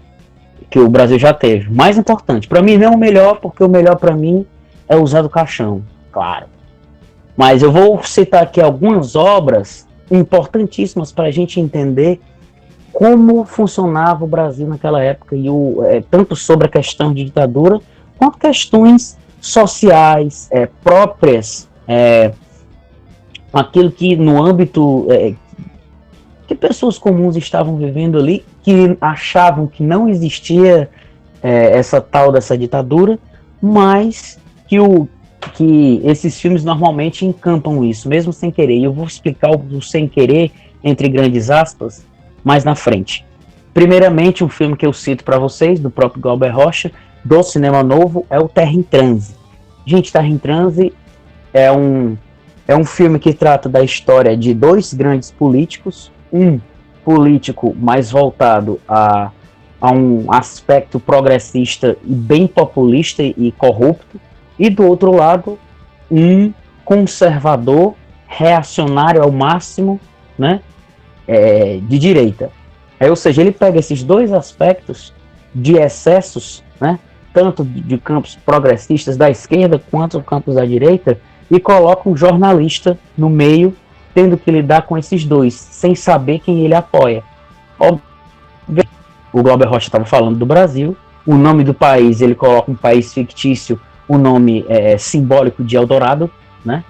que o Brasil já teve. Mais importante, para mim não é o melhor, porque o melhor para mim é o Zé do Caixão, claro. Mas eu vou citar aqui algumas obras importantíssimas para a gente entender como funcionava o Brasil naquela época, e tanto sobre a questão de ditadura, quanto questões sociais, próprias, aquilo que no âmbito que pessoas comuns estavam vivendo ali, que achavam que não existia essa tal dessa ditadura, mas que esses filmes normalmente encampam isso, mesmo sem querer. E eu vou explicar o sem querer, entre grandes aspas, mais na frente. Primeiramente, um filme que eu cito para vocês, do próprio Glauber Rocha, do Cinema Novo, é o Terra em Transe. Gente, Terra em Transe é um filme que trata da história de dois grandes políticos, um político mais voltado a um aspecto progressista e bem populista e corrupto, e do outro lado, um conservador, reacionário ao máximo, né, de direita. Ou seja, ele pega esses dois aspectos de excessos, né, tanto de campos progressistas da esquerda quanto campos da direita, e coloca um jornalista no meio, tendo que lidar com esses dois, sem saber quem ele apoia. O Glauber Rocha estava falando do Brasil, o nome do país, ele coloca um país fictício, o nome simbólico de Eldorado, né?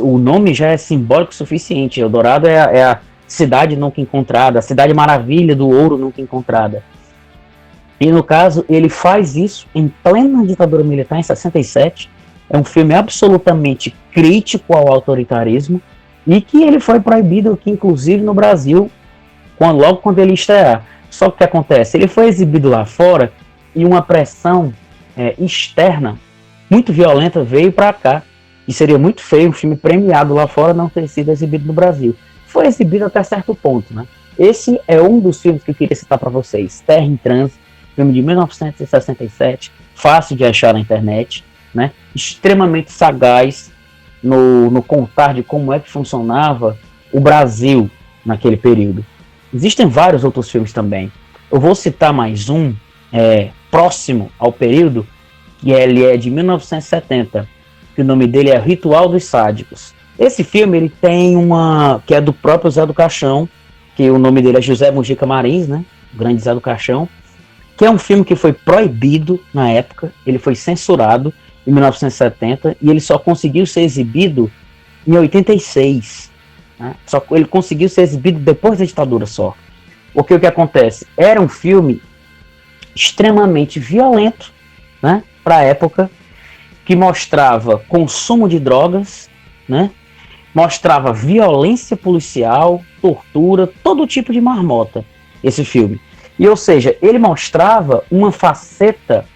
O nome já é simbólico o suficiente. Eldorado é a cidade nunca encontrada, a cidade maravilha do ouro nunca encontrada. E no caso, ele faz isso em plena ditadura militar, em 67. É um filme absolutamente crítico ao autoritarismo e que ele foi proibido aqui, inclusive no Brasil, logo quando ele estrear. Só que o que acontece? Ele foi exibido lá fora e uma pressão externa muito violenta veio para cá. E seria muito feio um filme premiado lá fora não ter sido exibido no Brasil. Foi exibido até certo ponto, né? Esse é um dos filmes que eu queria citar para vocês. Terra em Trânsito, filme de 1967, fácil de achar na internet, né? Extremamente sagaz no contar de como é que funcionava o Brasil naquele período. Existem vários outros filmes também. Eu vou citar mais um próximo ao período, que ele é de 1970, que o nome dele é Ritual dos Sádicos. Esse filme ele tem que é do próprio Zé do Caixão, que o nome dele é José Mujica Marins, né? O grande Zé do Caixão, que é um filme que foi proibido na época, ele foi censurado em 1970 e ele só conseguiu ser exibido em 86. Né? Ele conseguiu ser exibido depois da ditadura só. Porque o que acontece? Era um filme extremamente violento, né, para a época, que mostrava consumo de drogas, né, mostrava violência policial, tortura, todo tipo de marmota, esse filme. E, ou seja, ele mostrava uma faceta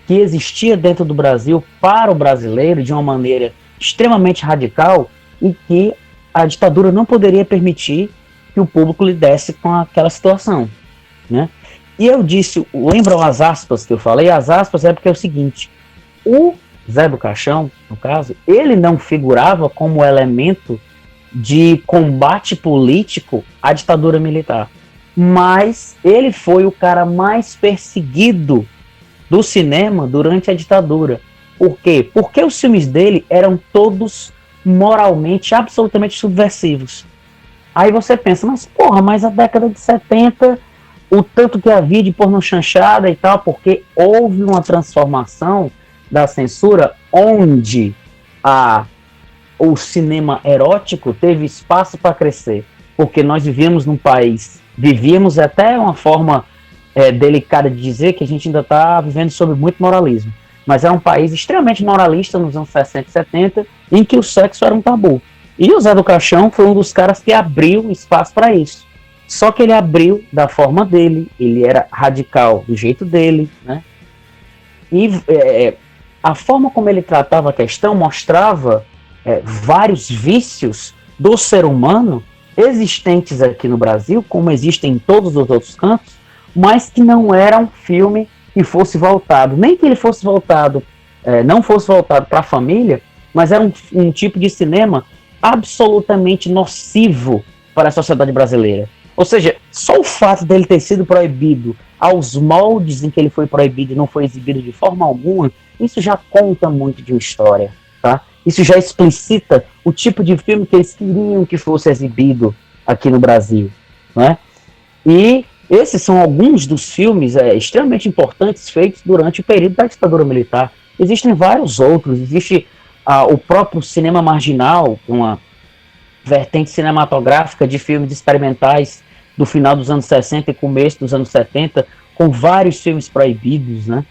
que existia dentro do Brasil para o brasileiro de uma maneira extremamente radical e que a ditadura não poderia permitir que o público lidesse com aquela situação, né? E eu disse, lembram as aspas que eu falei? As aspas é porque é o seguinte, o Zé do Caixão, no caso, ele não figurava como elemento de combate político à ditadura militar, mas ele foi o cara mais perseguido do cinema durante a ditadura. Por quê? Porque os filmes dele eram todos moralmente, absolutamente subversivos. Aí você pensa, mas a década de 70, o tanto que havia de porno chanchada e tal, porque houve uma transformação da censura onde o cinema erótico teve espaço para crescer, porque nós vivíamos até uma forma delicada de dizer que a gente ainda está vivendo sob muito moralismo, mas era um país extremamente moralista nos anos 60 e 70, em que o sexo era um tabu. E o Zé do Caixão foi um dos caras que abriu espaço para isso. Só que ele abriu da forma dele, ele era radical do jeito dele, né? E a forma como ele tratava a questão mostrava vários vícios do ser humano existentes aqui no Brasil, como existem em todos os outros cantos, mas que não era um filme que fosse voltado, nem que ele fosse voltado, não fosse voltado para a família, mas era um tipo de cinema absolutamente nocivo para a sociedade brasileira. Ou seja, só o fato dele ter sido proibido aos moldes em que ele foi proibido e não foi exibido de forma alguma, isso já conta muito de uma história, tá? Isso já explicita o tipo de filme que eles queriam que fosse exibido aqui no Brasil, né? E esses são alguns dos filmes extremamente importantes feitos durante o período da ditadura militar. Existem vários outros, existe o próprio cinema marginal, uma vertente cinematográfica de filmes experimentais do final dos anos 60 e começo dos anos 70, com vários filmes proibidos, né?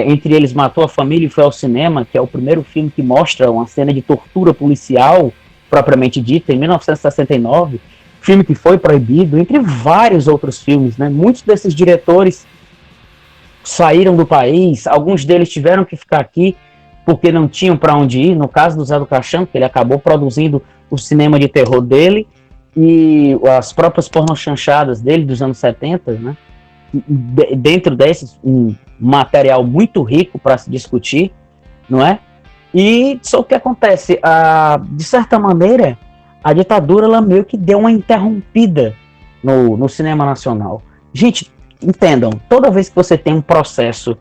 Entre eles Matou a Família e Foi ao Cinema, que é o primeiro filme que mostra uma cena de tortura policial, propriamente dita, em 1969, filme que foi proibido, entre vários outros filmes, né? Muitos desses diretores saíram do país, alguns deles tiveram que ficar aqui porque não tinham para onde ir. No caso do Zé do Caixão, que ele acabou produzindo o cinema de terror dele e as próprias pornochanchadas dele dos anos 70, né? Dentro desses, um material muito rico para se discutir, não é? E só o que acontece, de certa maneira, a ditadura ela meio que deu uma interrompida no cinema nacional. Gente, entendam, toda vez que você tem um processo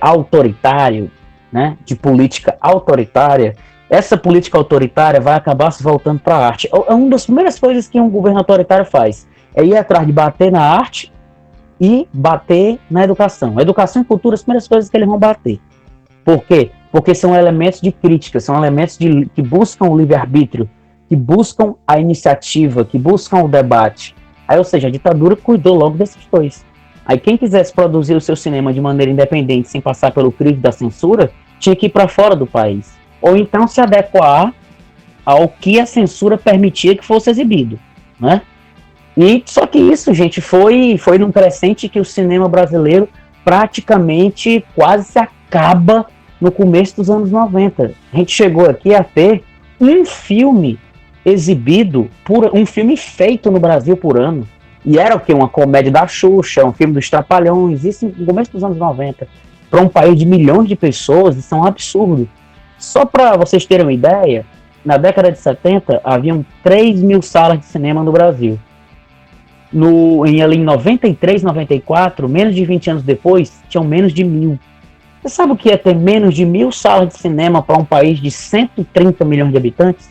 autoritário, né, de política autoritária, essa política autoritária vai acabar se voltando para a arte. É uma das primeiras coisas que um governo autoritário faz, é ir atrás de bater na arte e bater na educação. Educação e cultura, as primeiras coisas que eles vão bater. Por quê? Porque são elementos de crítica, são elementos que buscam o livre-arbítrio, que buscam a iniciativa, que buscam o debate. Aí, ou seja, a ditadura cuidou logo desses dois. Aí quem quisesse produzir o seu cinema de maneira independente, sem passar pelo crivo da censura, tinha que ir para fora do país. Ou então se adequar ao que a censura permitia que fosse exibido, né? E só que isso, gente, foi num crescente que o cinema brasileiro praticamente quase se acaba no começo dos anos 90. A gente chegou aqui a ter um filme exibido, um filme feito no Brasil por ano. E era o quê? Uma comédia da Xuxa, um filme dos Trapalhões, isso no começo dos anos 90. Para um país de milhões de pessoas, isso é um absurdo. Só para vocês terem uma ideia, na década de 70, haviam 3 mil salas de cinema no Brasil. Ali em 93, 94, menos de 20 anos depois, tinham menos de 1.000. Você sabe o que é ter menos de 1.000 salas de cinema para um país de 130 milhões de habitantes?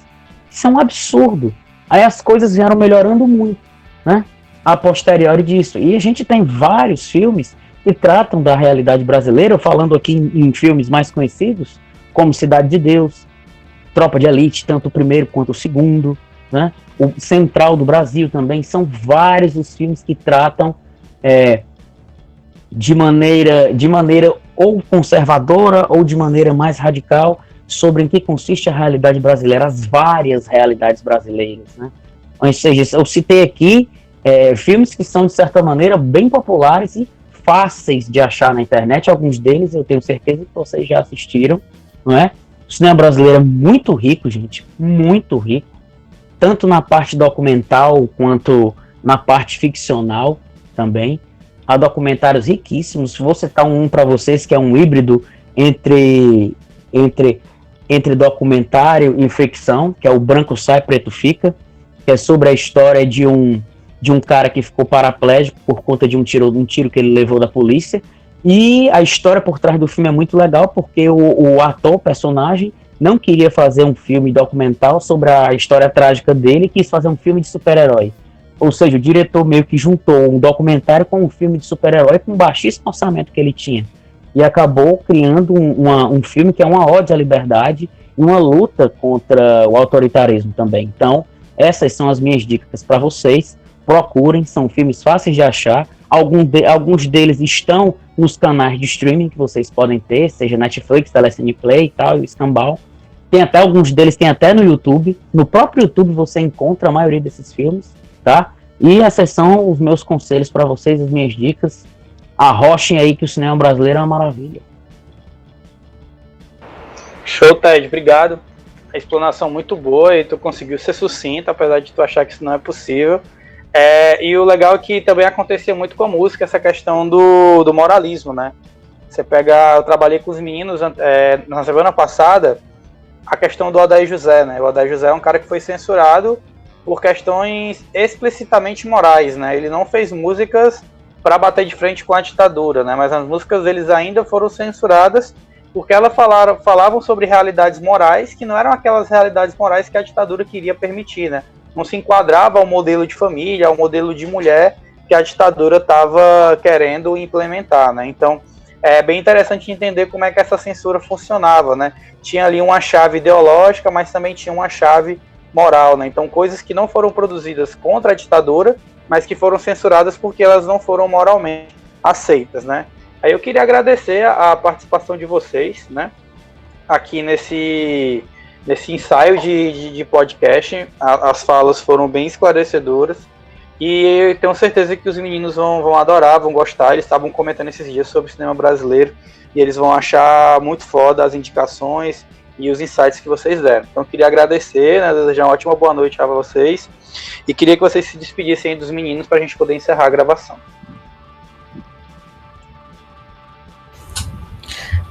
Isso é um absurdo. Aí as coisas vieram melhorando muito, né? A posteriori disso. E a gente tem vários filmes que tratam da realidade brasileira, falando aqui em filmes mais conhecidos, como Cidade de Deus, Tropa de Elite, tanto o primeiro quanto o segundo, né? O Central do Brasil também. São vários os filmes que tratam de maneira ou conservadora ou de maneira mais radical sobre em que consiste a realidade brasileira, as várias realidades brasileiras, né? Ou seja, eu citei aqui filmes que são, de certa maneira, bem populares e fáceis de achar na internet. Alguns deles eu tenho certeza que vocês já assistiram, não é? O cinema brasileiro é muito rico, gente, muito rico, tanto na parte documental quanto na parte ficcional também. Há documentários riquíssimos. Vou citar um para vocês que é um híbrido entre documentário e ficção, que é o Branco Sai, Preto Fica, que é sobre a história de um cara que ficou paraplégico por conta de um tiro que ele levou da polícia. E a história por trás do filme é muito legal, porque o ator, personagem, não queria fazer um filme documental sobre a história trágica dele, quis fazer um filme de super-herói. Ou seja, o diretor meio que juntou um documentário com um filme de super-herói com um baixíssimo orçamento que ele tinha. E acabou criando um filme que é uma ode à liberdade e uma luta contra o autoritarismo também. Então, essas são as minhas dicas para vocês. Procurem, são filmes fáceis de achar. Alguns deles estão nos canais de streaming que vocês podem ter, seja Netflix, Telecine Play e tal, e o Escambau. Alguns deles tem até no YouTube. No próprio YouTube você encontra a maioria desses filmes, tá? E esses são os meus conselhos para vocês, as minhas dicas. Arrochem aí que o cinema brasileiro é uma maravilha. Show, Ted, obrigado. A explanação muito boa e tu conseguiu ser sucinto, apesar de tu achar que isso não é possível. E o legal é que também acontecia muito com a música, essa questão do moralismo, né? Eu trabalhei com os meninos na semana passada, a questão do Odair José, né? O Odair José é um cara que foi censurado por questões explicitamente morais, né? Ele não fez músicas para bater de frente com a ditadura, né? Mas as músicas deles ainda foram censuradas porque elas falavam sobre realidades morais que não eram aquelas realidades morais que a ditadura queria permitir, né? Não se enquadrava ao modelo de família, ao modelo de mulher que a ditadura estava querendo implementar, né? Então, é bem interessante entender como é que essa censura funcionava, né? Tinha ali uma chave ideológica, mas também tinha uma chave moral, né? Então, coisas que não foram produzidas contra a ditadura, mas que foram censuradas porque elas não foram moralmente aceitas, né? Aí eu queria agradecer a participação de vocês, né? Aqui nesse ensaio de podcast. As falas foram bem esclarecedoras e eu tenho certeza que os meninos vão adorar, vão gostar. Eles estavam comentando esses dias sobre o cinema brasileiro e eles vão achar muito foda as indicações e os insights que vocês deram. Então eu queria agradecer, né, desejar uma ótima boa noite a vocês e queria que vocês se despedissem aí dos meninos para a gente poder encerrar a gravação.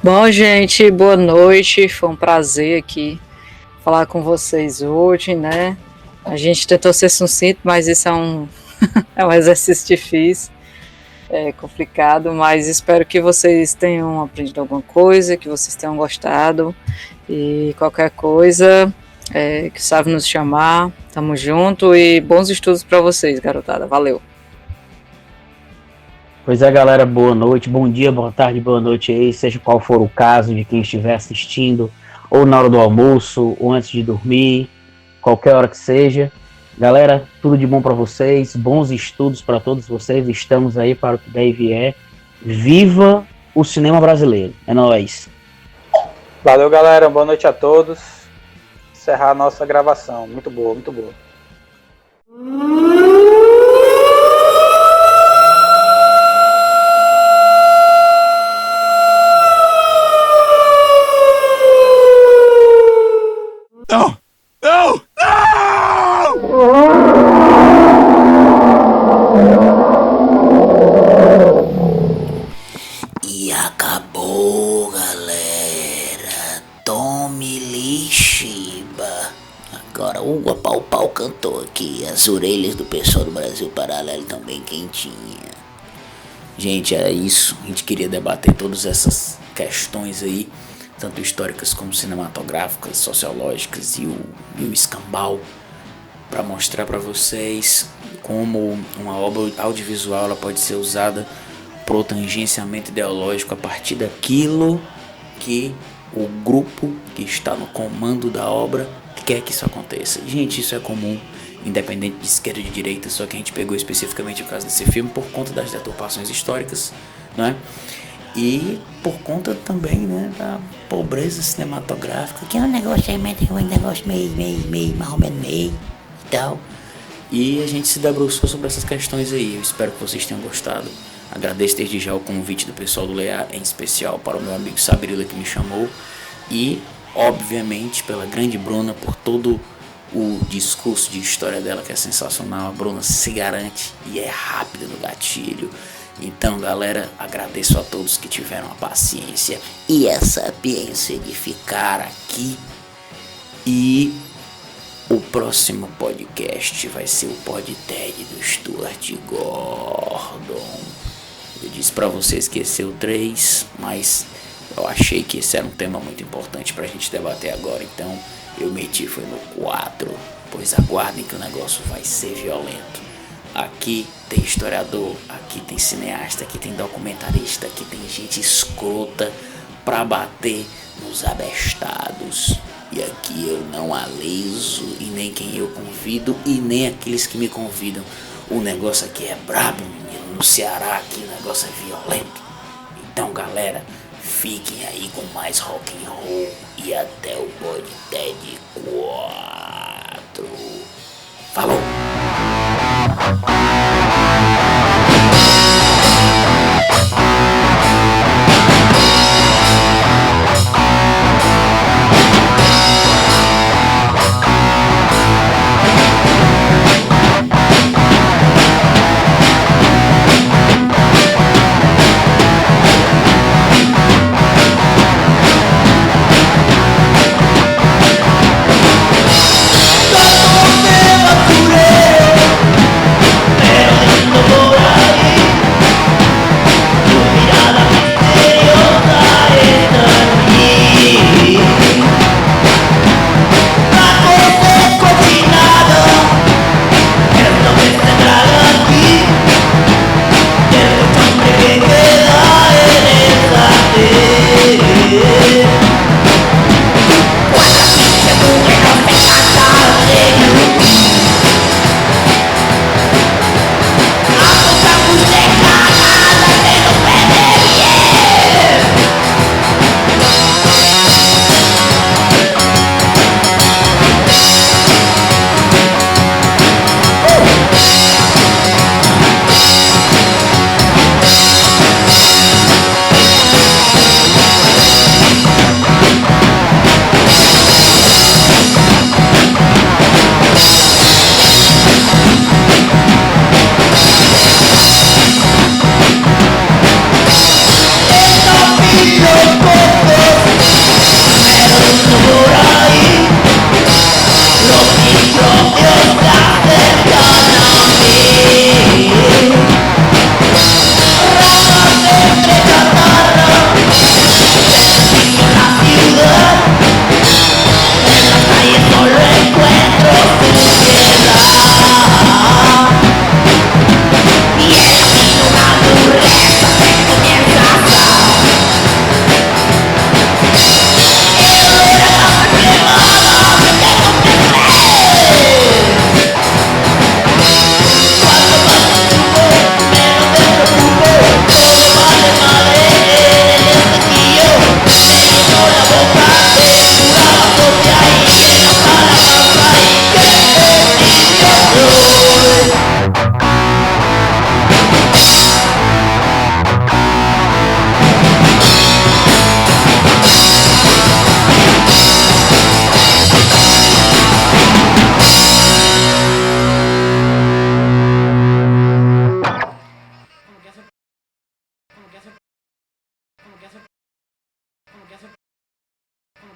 Bom, gente, boa noite. Foi um prazer aqui falar com vocês hoje, né? A gente tentou ser sucinto, mas isso é um exercício difícil. É complicado, mas espero que vocês tenham aprendido alguma coisa, que vocês tenham gostado. E qualquer coisa, que sabe nos chamar. Tamo junto e bons estudos para vocês, garotada. Valeu. Pois é, galera, boa noite, bom dia, boa tarde, boa noite aí, seja qual for o caso de quem estiver assistindo, ou na hora do almoço, ou antes de dormir, qualquer hora que seja. Galera, tudo de bom para vocês, bons estudos para todos vocês, estamos aí para o que der e vier. Viva o cinema brasileiro, é nóis. Valeu, galera, boa noite a todos. Encerrar a nossa gravação, muito boa, muito boa. Não! Não! E acabou, galera. Tome lixiba. Agora o Pau cantou aqui. As orelhas do pessoal do Brasil Paralelo também quentinha. Gente, é isso. A gente queria debater todas essas questões aí, tanto históricas como cinematográficas, sociológicas e o escambau, para mostrar para vocês como uma obra audiovisual ela pode ser usada para o tangenciamento ideológico a partir daquilo que o grupo que está no comando da obra quer que isso aconteça. Gente, isso é comum, independente de esquerda ou de direita, só que a gente pegou especificamente o caso desse filme por conta das deturpações históricas, né? E por conta também, né, da pobreza cinematográfica, que é um negócio aí, um negócio meio, mais ou menos meio e tal. E a gente se debruçou sobre essas questões aí. Eu espero que vocês tenham gostado. Agradeço desde já o convite do pessoal do Lear, em especial para o meu amigo Sabrila que me chamou. E, obviamente, pela grande Bruna, por todo o discurso de história dela, que é sensacional. A Bruna se garante e é rápida no gatilho. Então, galera, agradeço a todos que tiveram a paciência e a sapiência de ficar aqui. E o próximo podcast vai ser o PodTed do Stuart Gordon. Eu disse pra vocês que esse é o 3, mas eu achei que esse era um tema muito importante pra gente debater agora. Então, eu meti foi no 4, pois aguardem que o negócio vai ser violento. Aqui tem historiador, aqui tem cineasta, aqui tem documentarista, aqui tem gente escrota pra bater nos abestados. E aqui eu não aliso, e nem quem eu convido, e nem aqueles que me convidam. O negócio aqui é brabo, menino. No Ceará aqui o negócio é violento. Então, galera, fiquem aí com mais rock and roll e até o PodTed